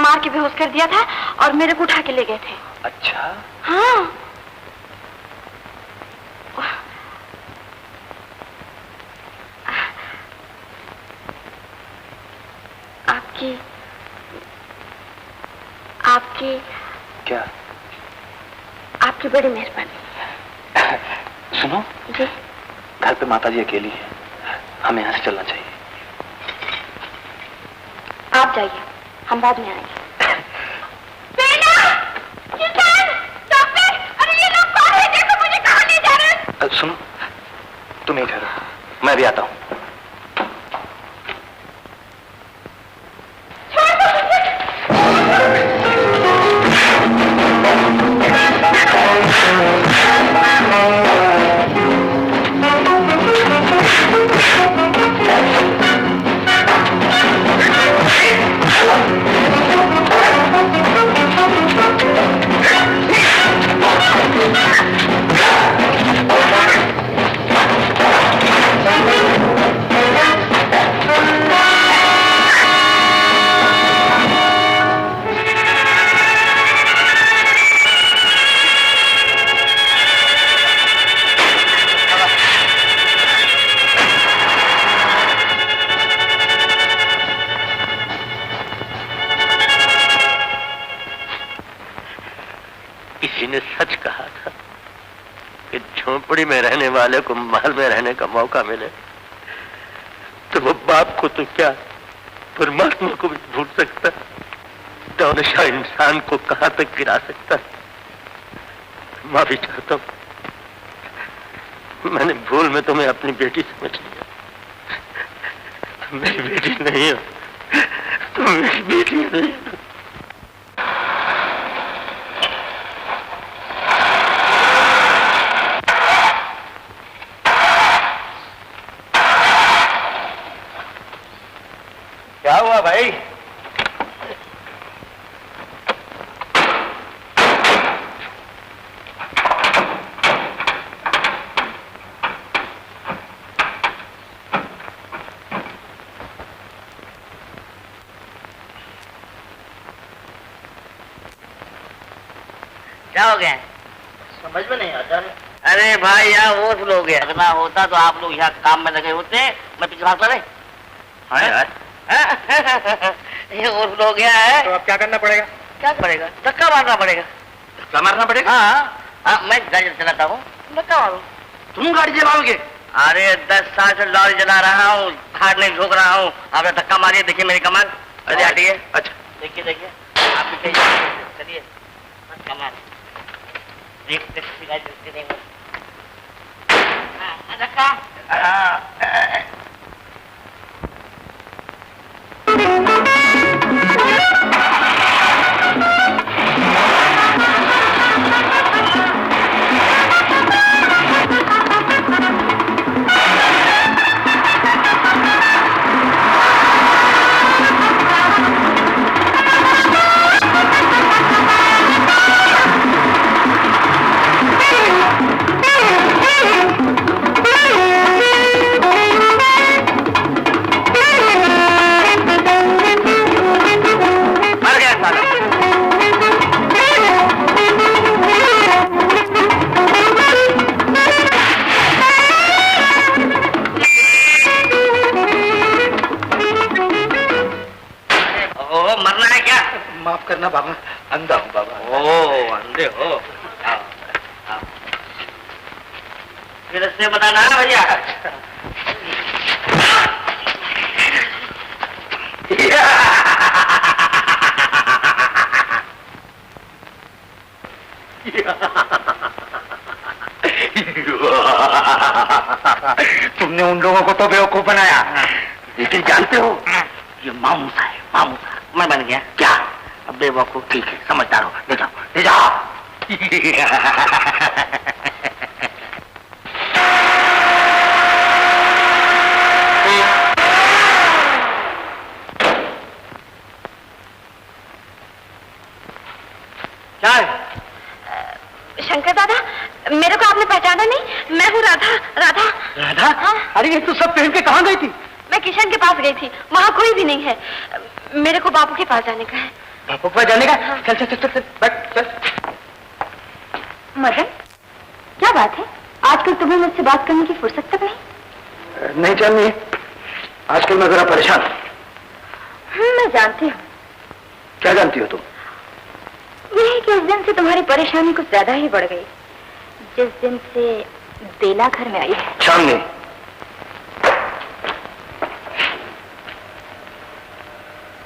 मार के बेहोश कर दिया था और मेरे को उठा के ले गए थे। अच्छा। हाँ। आपकी क्या? आपकी बड़ी मेहरबानी। सुनो जी। घर पे माताजी अकेली है, हमें यहाँ से चलना चाहिए। आप जाइए, हम बाद में आएंगे। अरे ये लोग कौन है? देखो मुझे कहाँ ले जा रहे हैं? सुनो, तुम ही ठहरो, मैं भी आता हूँ। झोपड़ी में रहने वाले को महल में रहने का मौका मिले तो वो बाप को तो क्या परमात्मा को भी भूल सकता है, दौलशा इंसान को कहां तक गिरा सकता है। माफी चाहता हूं, मैंने भूल में तुम्हें अपनी बेटी समझ लिया। तुम मेरी बेटी नहीं हो, तुम मेरी बेटी नहीं हो। क्या हुआ भाई? क्या हो गया? समझ में नहीं आता है। अरे भाई यार वो स्लो हो गया, अगर होता तो आप लोग यहाँ काम में लगे होते, मैं पीछे भागता नहीं। ये और स्लो हो गया है तो अब क्या करना पड़ेगा? क्या पड़ेगा? धक्का मारना पड़ेगा। धक्का मारना पड़ेगा? हाँ, मैं गाड़ी चलाता हूँ, धक्का मारो। तुम गाड़ी चलाओगे? अरे 10 साल से लॉरी चला रहा हूँ, हाथ नहीं झोंक रहा हूँ। आपने धक्का मारिए, देखिए मेरी कमाल। अरे हटिए। अच्छा देखिए देखिए, आप भी चलिए, कमाल। देखते नहीं धक्का। बाबा, अंधा हूँ बाबा। ओ अंधे हो? आओ, आओ। फिर से बताना भैया। तुमने उन लोगों को तो बेवकूफ बनाया, लेकिन जानते हो ये मामूसा है, मामूसा। मैं बन गया क्या? अब बेवकूफ? ठीक है, समझदार हो, ले जाओ, ले जाओ। क्या है? शंकर दादा, मेरे को आपने पहचाना नहीं? मैं हूँ राधा। राधा? राधा? हाँ? अरे ये तू सब पहन के कहाँ गई थी? मैं किशन के पास गई थी, वहाँ कोई भी नहीं है। मेरे को बापू के पास जाने का है। बापू के पास जाने का? चल चल चल चल, बैठ चल। मदन, क्या बात है? आजकल तुम्हें मुझसे बात करने की फुर्सत तक नहीं? नहीं जाननी, आजकल मैं जरा परेशान हूँ। मैं जानती हूँ। क्या जानती हो तुम? यही कि उस दिन से तुम्हारी परेशानी कुछ ज्यादा ही बढ़ गई, जिस दिन से बेला घर में आई है। चांदनी,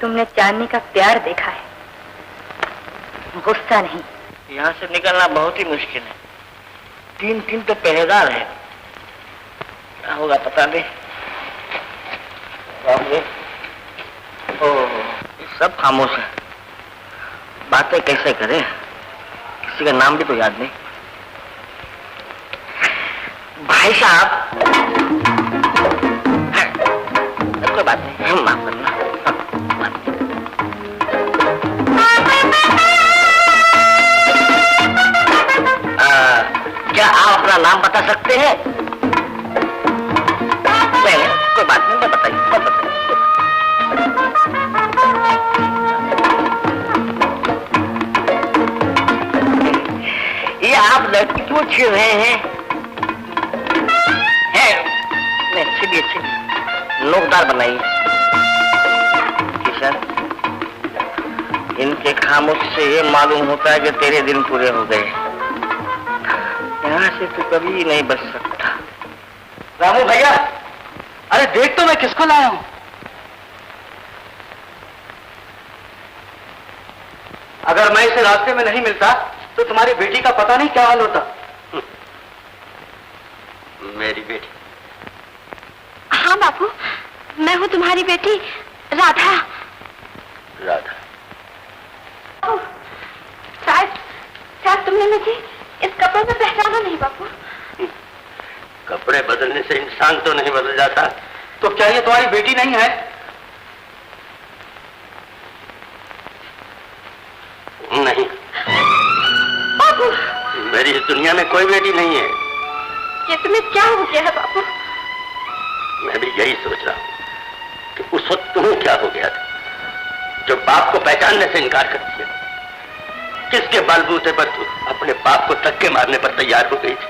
तुमने चांदनी का प्यार देखा है, गुस्सा नहीं। यहाँ से निकलना बहुत ही मुश्किल है। 3 तो पहरेदार है, क्या होगा पता नहीं। सब खामोश है, बातें कैसे करें, किसी का नाम भी तो याद नहीं। भाई साहब, कोई बात नहीं, माफ करना। क्या आप अपना नाम बता सकते हैं? नहीं, कोई बात नहीं, मैं बताइए, मैं बताइए। ये आप लड़की क्यों छीन रहे हैं? नहीं, चलिए चलिए, नोकदार बनाइए। किशन, इनके खामोश से ये मालूम होता है कि तेरे दिन पूरे हो गए। यहाँ से तो कभी नहीं बच सकता। रामू भैया, अरे देख तो मैं किसको लाया हूँ। अगर मैं इसे रास्ते में नहीं मिलता तो तुम्हारी बेटी का पता नहीं क्या हाल होता। मेरी बेटी? हाँ बापू, मैं हूँ तुम्हारी बेटी राधा। राधा? शायद तुमने मुझे इस कपड़े में पहचाना नहीं बापू। कपड़े बदलने से इंसान तो नहीं बदल जाता। तो क्या ये तुम्हारी बेटी नहीं है? नहीं बापू, मेरी इस दुनिया में कोई बेटी नहीं है। ये तुम्हें क्या हो गया है बापू? मैं भी यही सोच रहा हूँ कि उस वक्त तुम्हें क्या हो गया था जो बाप को पहचानने से इनकार करती है। किसके बलबूते पर तू अपने बाप को धक्के मारने पर तैयार हो गई थी?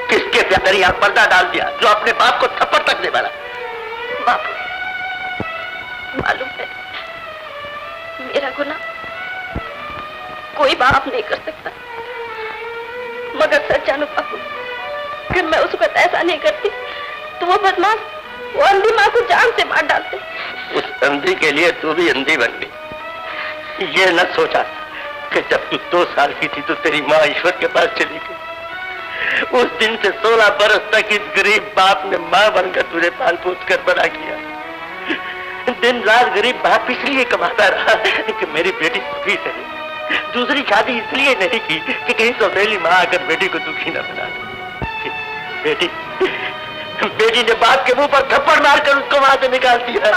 किसके प्यार यहाँ पर्दा डाल दिया जो अपने बाप को थप्पड़ तक दे मारा? बापू, मालूम है मेरा गुनाह कोई बाप नहीं कर सकता, मगर सच जानो बापू, अगर मैं उसको ऐसा नहीं करती तो वो बदमाश, वो अंधी माँ को जान से मार डालते। उस अंधी के लिए तू भी अंधी बन गई। ये न सोचा कि जब तू 2 साल की थी तो तेरी माँ ईश्वर के पास चली गई। उस दिन से 16 बरस तक इस गरीब बाप ने माँ बनकर तुझे पाल पोस कर बड़ा किया। दिन रात गरीब बाप इसलिए कमाता रहा कि मेरी बेटी सुखी रहे। दूसरी शादी इसलिए नहीं की कि कहीं सौतेली माँ आकर बेटी को दुखी न बना दे। बेटी ने बाप के मुंह पर थप्पड़ मारकर उसको वहां से निकाल दिया।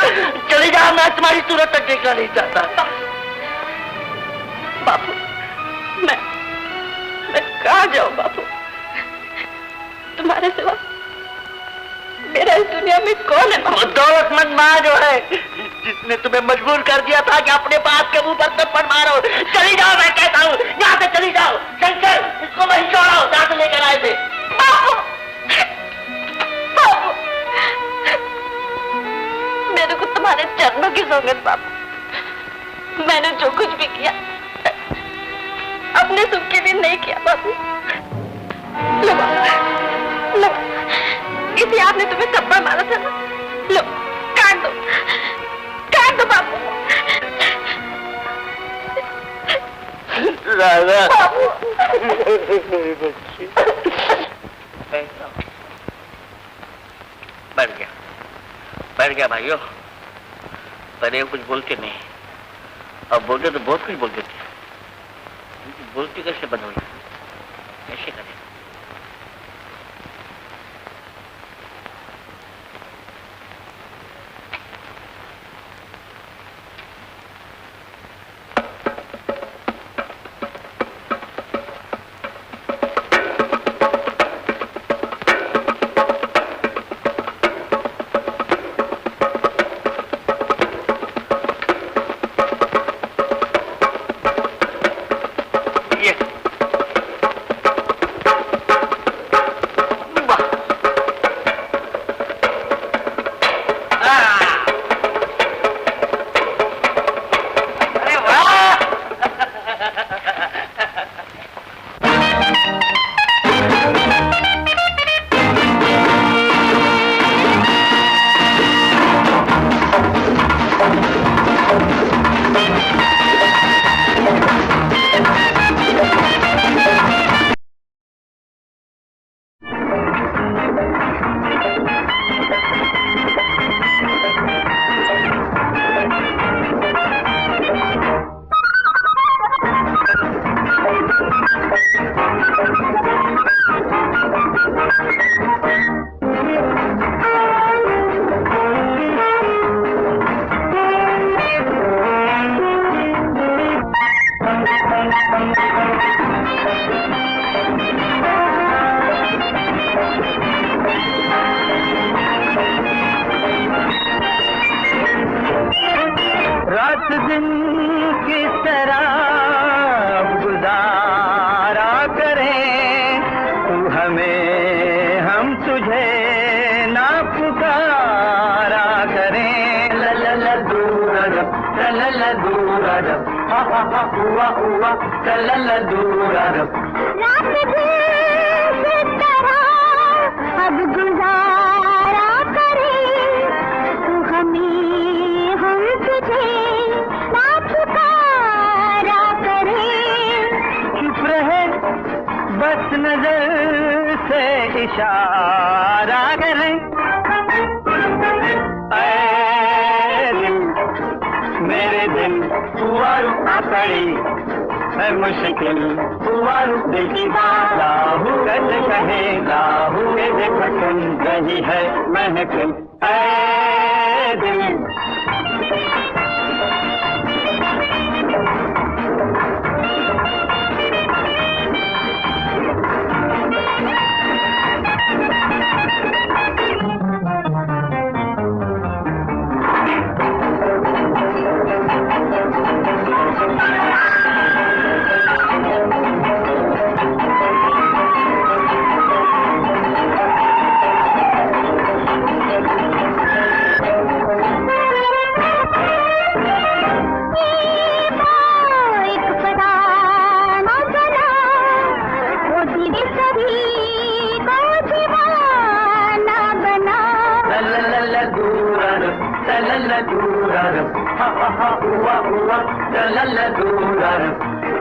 चली जा, मैं तुम्हारी सूरत तक देखना नहीं चाहता। बापू, मैं कहाँ जाऊँ बापू? तुम्हारे सिवा मेरा इस दुनिया में कौन है? वो दौलतमंद माँ जो है जिसने तुम्हें मजबूर कर दिया था कि अपने बाप के मुंह पर थप्पड़ मारो। चली जाओ, मैं कहता हूँ, यहाँ से चली जाओ। शंकर, इसको वहीं छोड़ो जहाँ से लेकर आए थे। बापू, बापू, मेरे को तुम्हारे चरणों की सौगंध बापू, मैंने जो कुछ भी किया अपने सुख के लिए नहीं किया बाबू। लो बाबू, लो, इसी आपने तुम्हें थप्पड़ मारा था ना, लो काट दो बाबू। राधा बाबू बैठ गया भाइयों। पहले कुछ बोलते नहीं, अब बोलते तो बहुत कुछ बोलते थे। बोलती कैसे बंद हुई, कैसे करें?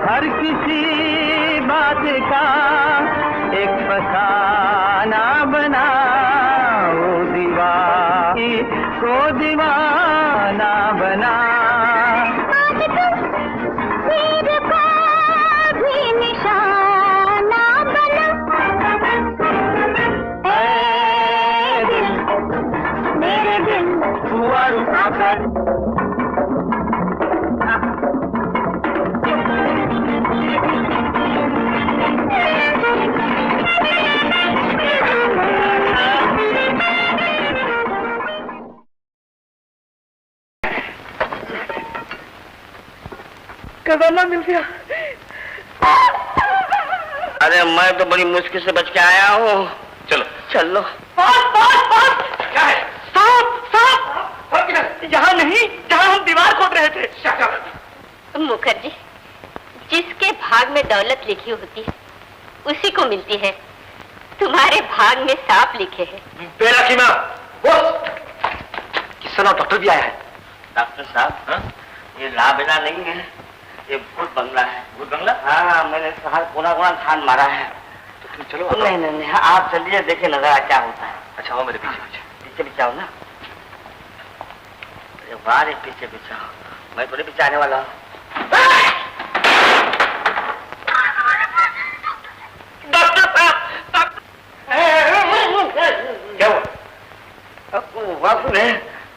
हर किसी बात का एक फसाना बना, वो दीवानी को दीवाना बना। मेरे को भी निशाना बना, दिल मेरे दिल हुआ रुखाकर। खजाना मिल गया। अरे मैं तो बड़ी मुश्किल से बच के आया हूँ। चलो चलो। क्या है? सांप! यहाँ नहीं, जहाँ हम दीवार खोद रहे थे। मुखर्जी, जिसके भाग में दौलत लिखी होती है उसी को मिलती है। तुम्हारे भाग में सांप लिखे हैं। बेला की माँ, किस तरह डॉक्टर भी आया है। डॉक्टर साहब, ये लाबेला नहीं है, ये भूत बंगला है। भूत बंगला? हाँ, मैंने कहा कोना कोना खान मारा है। तो तुम चलो। नहीं नहीं नहीं, आप चलिए, देखे नजर क्या होता है। अच्छा, आओ मेरे पीछे पीछे। पीछे पीछे आओ ना। अरे वाह रे, पीछे पीछे आओ, मैं थोड़ी पीछे आने वाला हूँ। डॉक्टर साहब, क्या हुआ?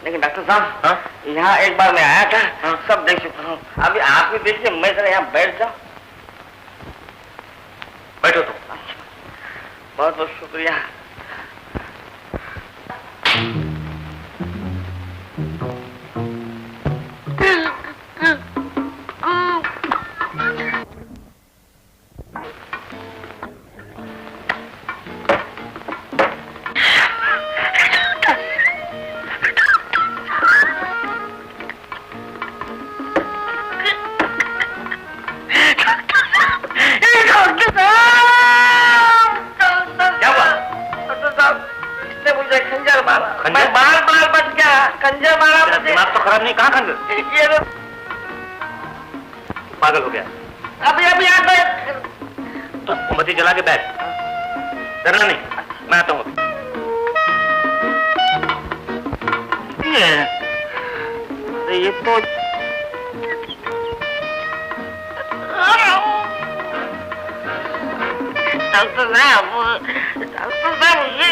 लेकिन डॉक्टर साहब, यहाँ एक बार मैं आया था, सब देख चुका हूँ। अभी आप भी देखिए, मैं जरा यहाँ बैठ जाऊँ। बैठो तुम। बहुत बहुत शुक्रिया। दिमाग तो खराब नहीं, कहाँ खंजर? पागल हो गया। अभी अभी आ गए। तो मोमबत्ती जला के बैठ, डरना नहीं, मैं आता हूँ। ये तो डॉक्टर साहब, ये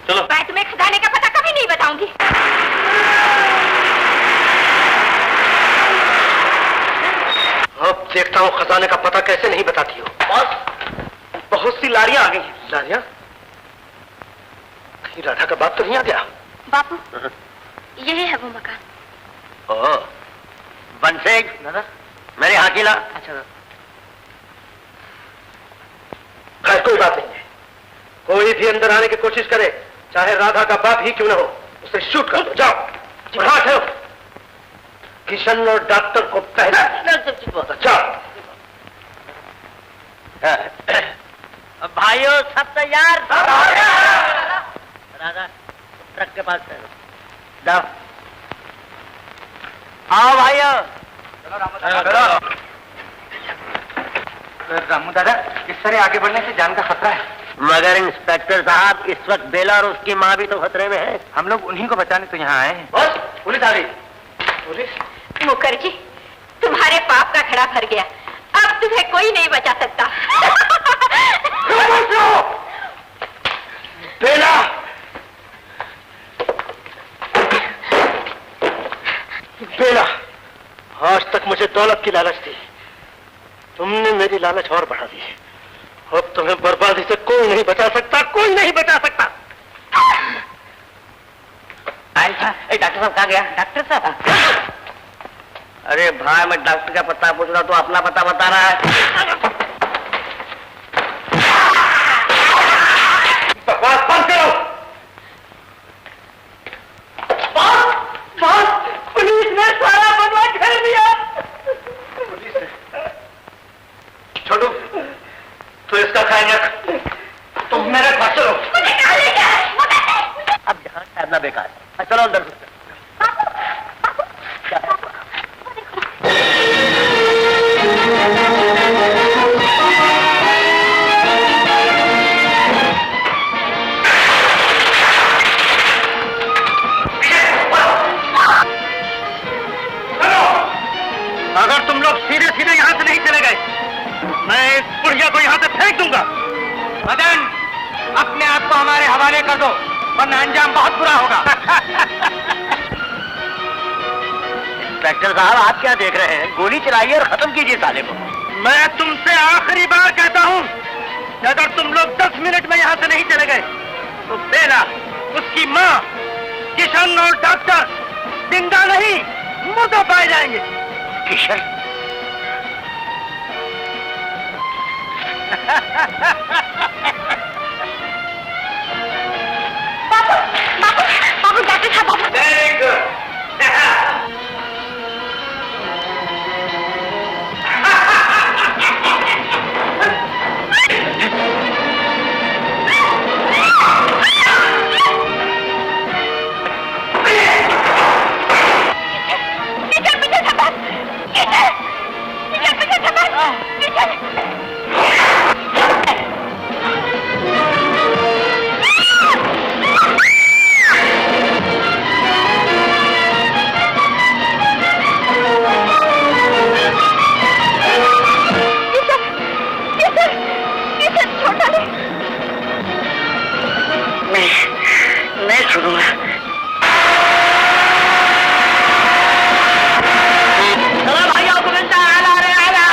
चलो। मैं तुम्हें खजाने का पता कभी नहीं बताऊंगी। अब देखता हूँ खजाने का पता कैसे नहीं बताती हो। बस, बहुत सी लारियां आ गई। लारियां? कहीं राधा का बाप तो नहीं आ गया? बापू, यही है वो मकान। ओह, बंसेग, मेरे यहाँ की ला। अच्छा, खैर कोई बात नहीं है। कोई भी अंदर आने की कोशिश करे, चाहे राधा का बाप ही क्यों न हो, उसे शूट कर दो। जाओ, कहाँ थे? किशन और डॉक्टर को पहले। जाओ। भाइयों, सब तैयार? राधा, ट्रक के पास ठहरो। जाओ, आओ भाइयों। रामू दादा, इस तरह आगे बढ़ने से जान का खतरा है। मगर इंस्पेक्टर साहब, इस वक्त बेला और उसकी माँ भी तो खतरे में है। हम लोग उन्हीं को बचाने तो यहाँ आए हैं। बस, पुलिस आ गई। पुलिस? मुखर्जी, तुम्हारे पाप का घड़ा भर गया, अब तुम्हें कोई नहीं बचा सकता। बेला! बेला, आज तक मुझे दौलत की लालच थी, तुमने मेरी लालच और बढ़ा दी। अब तुम्हें बर्बादी से कोई नहीं बचा सकता, कोई नहीं बचा सकता। डॉक्टर साहब कहाँ गया? डॉक्टर साहब? अरे भाई, मैं डॉक्टर का पता पूछ रहा, तो अपना पता बता रहा है। बकवास बंद करो। पुलिस ने सारा बदला कर दिया। पुलिस ने? छोटू, तो इसका ख्याल रख। तुम मेरे पास चलो। अब यहाँ ठहरना बेकार है, चलो अंदर। अगर तुम लोग सीधे सीधे यहाँ से नहीं चले गए, मैं इस पुड़िया को यहाँ से फेंक दूंगा। मदन, अपने आप को हमारे हवाले कर दो, वरना अंजाम बहुत बुरा होगा। इंस्पेक्टर साहब, आप क्या देख रहे हैं? गोली चलाइए और खत्म कीजिए साले को। मैं तुमसे आखिरी बार कहता हूँ, कि अगर तुम लोग 10 मिनट में यहाँ से नहीं चले गए तो बेला, उसकी माँ, किशन और डॉक्टर जिंदा नहीं मुर्दा पाए जाएंगे। किशन? बाबू डॉक्टर साहब, बाबू। Very good. मैं छोड़ूंगा। चलो भाइयों, बुलंदा आला रे आला।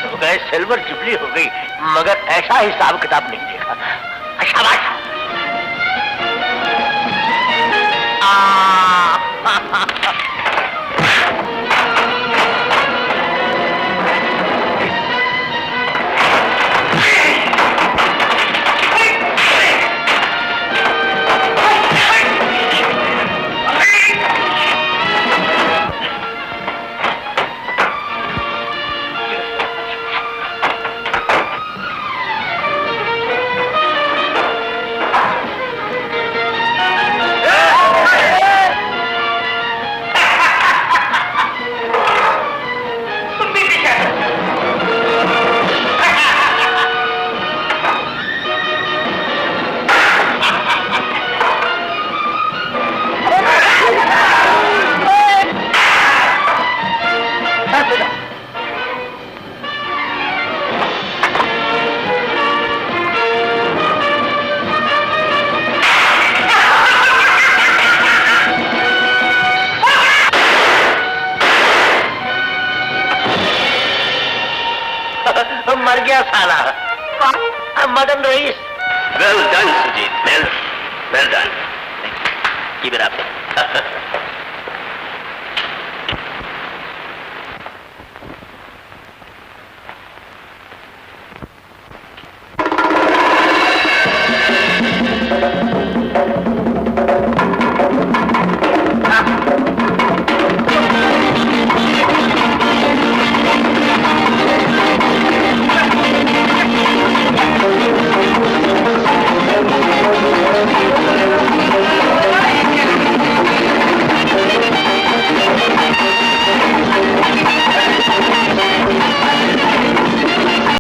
हो गए, सिल्वर जुबली हो गई, मगर ऐसा हिसाब किताब नहीं देखा। शाबाश। मर गया साला। Madan Rais. Well done Sujit, well done. Keep it up.